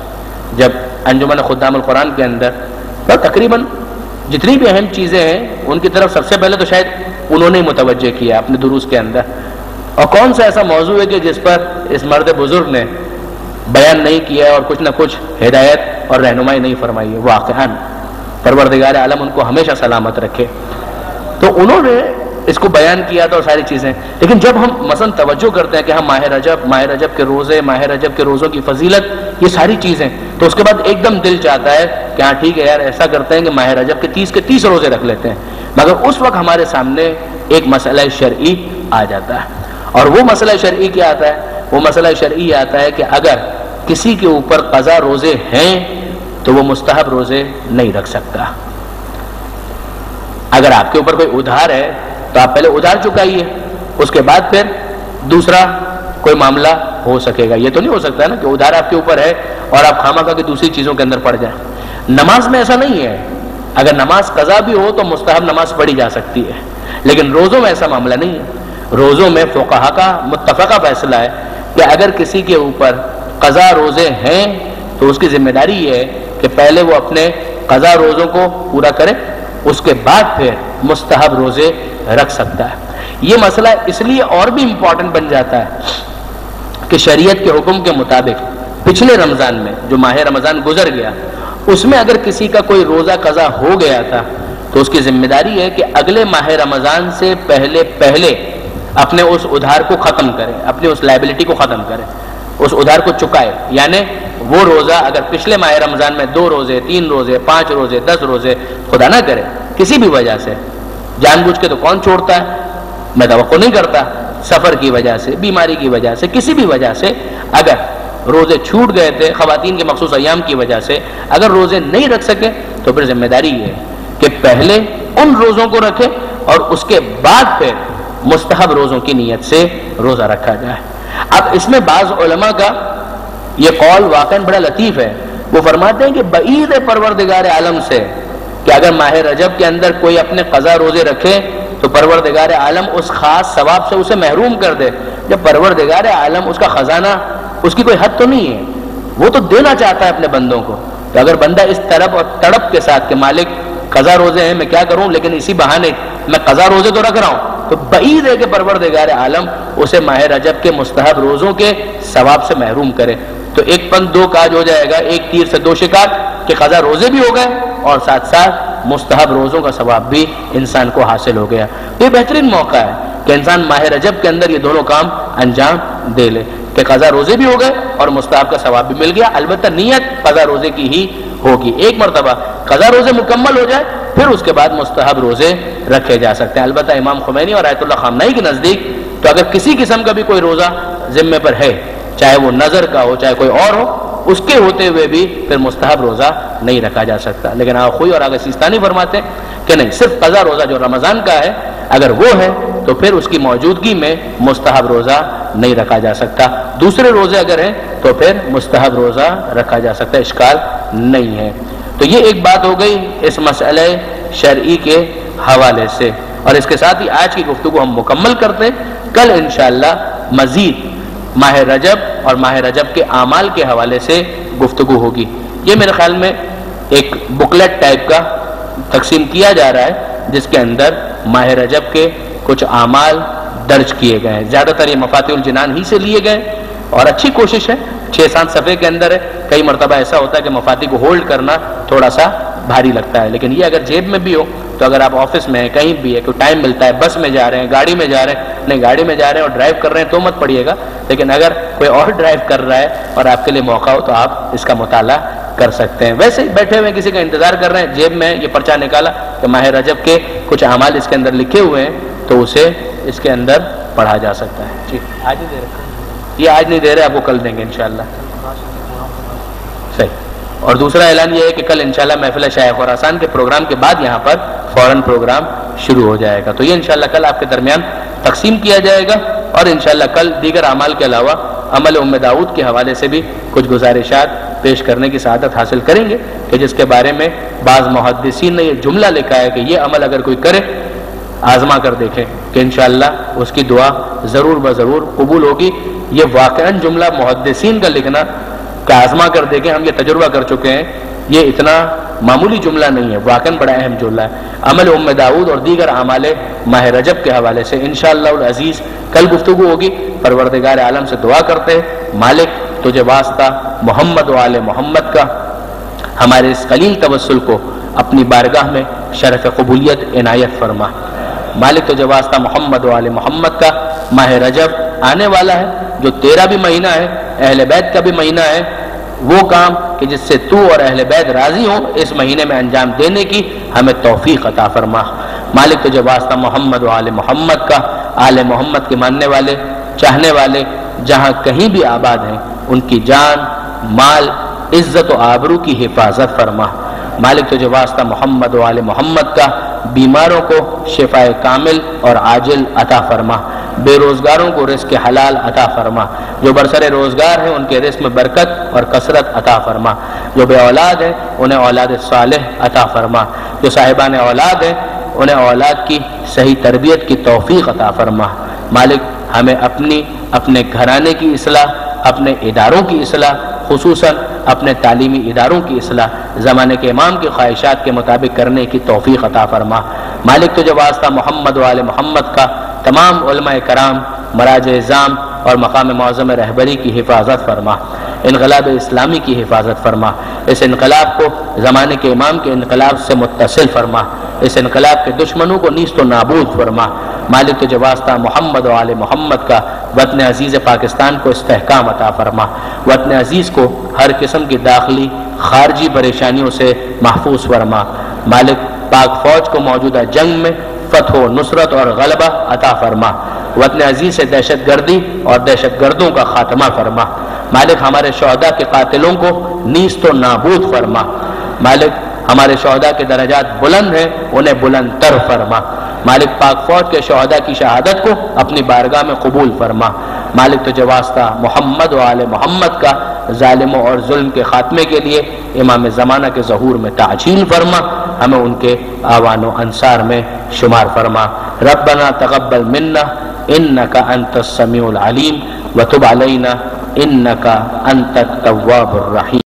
جب انجمن خدام القرآن کے اندر تو تقریباً جتنی بھی اہم چیزیں ہیں ان کی طرف سب سے پہلے تو شاید انہوں نے متوجہ کیا اپنے دروس کے اندر. اور کون سا ایسا موضوع ہے کہ جس پر اس مرد بزرگ نے بیان نہیں کیا اور کچھ نہ کچھ ہدایت اور رہنمائی نہیں فرمائی ہے. واقعاً پروردگار عالم ان کو ہمیشہ سلامت رکھے. تو انہوں نے اس کو بیان کیا تھا اور ساری چیزیں. لیکن جب ہم مثلا توجہ کرتے ہیں کہ ہم ماہ رجب کے روزے، ماہ رجب کے روزوں کی فضیلت، یہ ساری چیزیں، تو اس کے بعد ایک دم دل چاہتا ہے کہ ہاں ٹھیک ہے یار، ایسا کرتے ہیں کہ ماہ رجب کے 30 روزے رکھ لیتے ہیں. مگر اس وقت ہمارے سامنے ایک مسئلہ شرعی آ جاتا ہے. اور وہ مسئلہ شرعی کیا آتا ہے؟ وہ مسئلہ شرعی آتا ہے کہ اگر کسی کے اوپر قضا روزے ہیں تو وہ مستحب روزے نہیں رکھ سکتا. اگر آپ کے اوپر کوئی ادھار ہے تو آپ پہلے ادھار چکائیے، اس کے بعد پھر دوسرا کوئی معاملہ ہو سکے گا. یہ تو نہیں ہو سکتا نا کہ ادھار آپ کے اوپر ہے اور آپ خواہ کے دوسری چیزوں کے اندر پڑ جائیں. نماز میں ایسا نہیں ہے. اگر نماز قضا بھی ہو تو مستحب نماز پڑھی جا سکتی ہے، لیکن روزوں میں ایسا معاملہ نہیں ہے. روزوں میں فقہا کا متفقہ فیصلہ ہے کہ اگر کسی کے اوپر قضا روزے ہیں تو اس کی ذمہ داری یہ ہے کہ پہلے وہ اپنے قضا روزوں کو پورا کرے، اس کے بعد پھر مستحب روزے رکھ سکتا ہے. یہ مسئلہ اس لیے اور بھی امپورٹنٹ بن جاتا ہے کہ شریعت کے حکم کے مطابق پچھلے رمضان میں جو ماہ رمضان گزر گیا، اس میں اگر کسی کا کوئی روزہ قضا ہو گیا تھا تو اس کی ذمہ داری ہے کہ اگلے ماہ رمضان سے پہلے اپنے اس ادھار کو ختم کرے، اپنی اس لائبلٹی کو ختم کرے، اس ادھار کو چکائے. یعنی وہ روزہ اگر پچھلے ماہ رمضان میں 2 روزے، 3 روزے، 5 روزے، 10 روزے خدا نہ کرے کسی بھی وجہ سے، جان بوجھ کے تو کون چھوڑتا ہے، میں توقع نہیں کرتا، سفر کی وجہ سے، بیماری کی وجہ سے، کسی بھی وجہ سے اگر روزے چھوٹ گئے تھے، خواتین کے مخصوص ایام کی وجہ سے اگر روزے نہیں رکھ سکے تو پھر ذمہ داری یہ ہے کہ پہلے ان روزوں کو رکھے اور اس کے بعد پھر مستحب روزوں کی نیت سے روزہ رکھا جائے. اب اس میں بعض علماء کا یہ قول واقعاً بڑا لطیف ہے. وہ فرماتے ہیں کہ بعید ہے پروردگار عالم سے کہ اگر ماہ رجب کے اندر کوئی اپنے قضا روزے رکھے تو پروردگار عالم اس خاص ثواب سے اسے محروم کر دے. جب پروردگار عالم اس کا خزانہ، اس کی کوئی حد تو نہیں ہے، وہ تو دینا چاہتا ہے اپنے بندوں کو. تو اگر بندہ اس طرف اور تڑپ کے ساتھ کہ مالک قضا روزے ہیں میں کیا کروں، لیکن اسی بہانے میں قضا روزے تو رکھ رہا ہوں، تو بعید ہے کہ پروردگار عالم اسے ماہ رجب کے مستحب روزوں کے ثواب سے محروم کرے. تو ایک پن دو کاج ہو جائے گا، ایک تیر سے 2 شکار، کہ قضا روزے بھی ہو گئے اور ساتھ ساتھ مستحب روزوں کا ثواب بھی انسان کو حاصل ہو گیا. یہ بہترین موقع ہے کہ انسان ماہ رجب کے اندر یہ دونوں کام انجام دے لے کہ قضا روزے بھی ہو گئے اور مستحب کا ثواب بھی مل گیا. البتہ نیت قضا روزے کی ہی ہوگی. ایک مرتبہ قضا روزے مکمل ہو جائے پھر اس کے بعد مستحب روزے رکھے جا سکتے ہیں. البتہ امام خمینی اور آیت اللہ خامنائی کے نزدیک تو اگر کسی قسم کا بھی کوئی روزہ ذمے پر ہے، چاہے وہ نظر کا ہو چاہے کوئی اور ہو، اس کے ہوتے ہوئے بھی پھر مستحب روزہ نہیں رکھا جا سکتا. لیکن آخوئی اور آگے سیستانی فرماتے ہیں کہ نہیں، صرف قضا روزہ جو رمضان کا ہے اگر وہ ہے تو پھر اس کی موجودگی میں مستحب روزہ نہیں رکھا جا سکتا. دوسرے روزے اگر ہیں تو پھر مستحب روزہ رکھا جا سکتا ہے، اشکال نہیں ہے. تو یہ ایک بات ہو گئی اس مسئلہ شرعی کے حوالے سے. اور اس کے ساتھ ہی آج کی گفتگو ہم مکمل کرتے ہیں. کل انشاءاللہ مزید ماہ رجب اور ماہ رجب کے اعمال کے حوالے سے گفتگو ہوگی. یہ میرے خیال میں ایک بکلیٹ ٹائپ کا تقسیم کیا جا رہا ہے جس کے اندر ماہ رجب کے کچھ اعمال درج کیے گئے ہیں. زیادہ تر یہ مفاتیح الجنان ہی سے لیے گئے اور اچھی کوشش ہے. 6-7 صفحے کے اندر ہے. کئی مرتبہ ایسا ہوتا ہے کہ مفاتیح کو ہولڈ کرنا تھوڑا سا بھاری لگتا ہے، لیکن یہ اگر جیب میں بھی ہو تو اگر آپ آفس میں ہیں، کہیں بھی ہے، کوئی ٹائم ملتا ہے، بس میں جا رہے ہیں، گاڑی میں جا رہے ہیں، نہیں گاڑی میں جا رہے ہیں اور ڈرائیو کر رہے ہیں تو مت پڑھیے گا، لیکن اگر کوئی اور ڈرائیو کر رہا ہے اور آپ کے لیے موقع ہو تو آپ اس کا مطالعہ کر سکتے ہیں. ویسے ہی بیٹھے ہوئے کسی کا انتظار کر رہے ہیں، جیب میں یہ پرچہ نکالا کہ ماہ رجب کے کچھ اعمال اس کے اندر لکھے ہوئے ہیں تو اسے اس کے اندر پڑھا جا سکتا ہے. جی آج نہیں دے رہے، یہ آج نہیں دے رہے، آپ کو کل دیں گے انشاءاللہ. صحیح. اور دوسرا اعلان یہ ہے کہ کل انشاءاللہ محفل شیخ خراسان کے پروگرام کے بعد یہاں پر فوراً پروگرام شروع ہو جائے گا. تو یہ انشاءاللہ کل آپ کے درمیان تقسیم کیا جائے گا. اور انشاءاللہ کل دیگر اعمال کے علاوہ عمل ام داؤد کے حوالے سے بھی کچھ گزارشات پیش کرنے کی سعادت حاصل کریں گے کہ جس کے بارے میں بعض محدثین نے یہ جملہ لکھا ہے کہ یہ عمل اگر کوئی کرے آزما کر دیکھیں کہ انشاءاللہ اس کی دعا ضرور بضرور قبول ہوگی. یہ واقعاً جملہ محدثین کا لکھنا کہ آزما کر دیکھیں، ہم یہ تجربہ کر چکے ہیں، یہ اتنا معمولی جملہ نہیں ہے، واقعاً بڑا اہم جملہ ہے۔ عمل ام داؤد اور دیگر اعمال ماہ رجب کے حوالے سے انشاءاللہ العزیز کل گفتگو ہوگی۔ پروردگار عالم سے دعا کرتے ہیں، مالک تجھے واسطہ محمد و آل محمد کا ہمارے اس قلیل توسل کو اپنی بارگاہ میں شرف قبولیت عنایت فرما۔ مالک تجھے واسطہ محمد و آل محمد کا ماہ رجب آنے والا ہے، جو تیرا بھی مہینہ ہے، اہل بیت کا بھی مہینہ ہے، وہ کام کہ جس سے تو اور اہل بیت راضی ہوں اس مہینے میں انجام دینے کی ہمیں توفیق عطا فرما۔ مالک تجھے واسطہ محمد و آل محمد کا، آل محمد کے ماننے والے چاہنے والے جہاں کہیں بھی آباد ہیں ان کی جان مال عزت و آبرو کی حفاظت فرما۔ مالک تجھے واسطہ محمد و آل محمد کا بیماروں کو شفاء کامل اور عاجل عطا فرما، بے روزگاروں کو رزق حلال عطا فرما، جو برسر روزگار ہیں ان کے رزق میں برکت اور کثرت عطا فرما، جو بے اولاد ہیں انہیں اولاد صالح عطا فرما، جو صاحبان اولاد ہیں انہیں اولاد کی صحیح تربیت کی توفیق عطا فرما۔ مالک ہمیں اپنے گھرانے کی اصلاح، اپنے اداروں کی اصلاح، خصوصاً اپنے تعلیمی اداروں کی اصلاح زمانے کے امام کی خواہشات کے مطابق کرنے کی توفیق عطا فرما۔ مالک تجھے واسطہ محمد و آل محمد کا تمام علماء کرام، مراجع اعظام اور مقام معظم رہبری کی حفاظت فرما، انقلاب اسلامی کی حفاظت فرما، اس انقلاب کو زمانے کے امام کے انقلاب سے متصل فرما، اس انقلاب کے دشمنوں کو نیست و نابود فرما۔ مالک تجھے واسطہ محمد و آل محمد کا وطن عزیز پاکستان کو استحکام عطا فرما، وطن عزیز کو ہر قسم کی داخلی خارجی پریشانیوں سے محفوظ فرما۔ مالک پاک فوج کو موجودہ جنگ میں فتح و نصرت اور غلبہ عطا فرما، وطن عزیز سے دہشت گردی اور دہشت گردوں کا خاتمہ فرما۔ مالک ہمارے شہداء کے قاتلوں کو نیست و نابود فرما، مالک ہمارے شہداء کے درجات بلند ہیں انہیں بلند تر فرما۔ مالک پاک فوج کے شہداء کی شہادت کو اپنی بارگاہ میں قبول فرما۔ مالک تجھے واسطہ محمد و آل محمد کا ظالموں اور ظلم کے خاتمے کے لیے امام زمانہ کے ظہور میں تعجیل فرما، ہمیں ان کے آوان و انصار میں شمار فرما۔ ربنا تقبل منا انک انت السمیع العلیم وتب علینا انک انت التواب الرحیم۔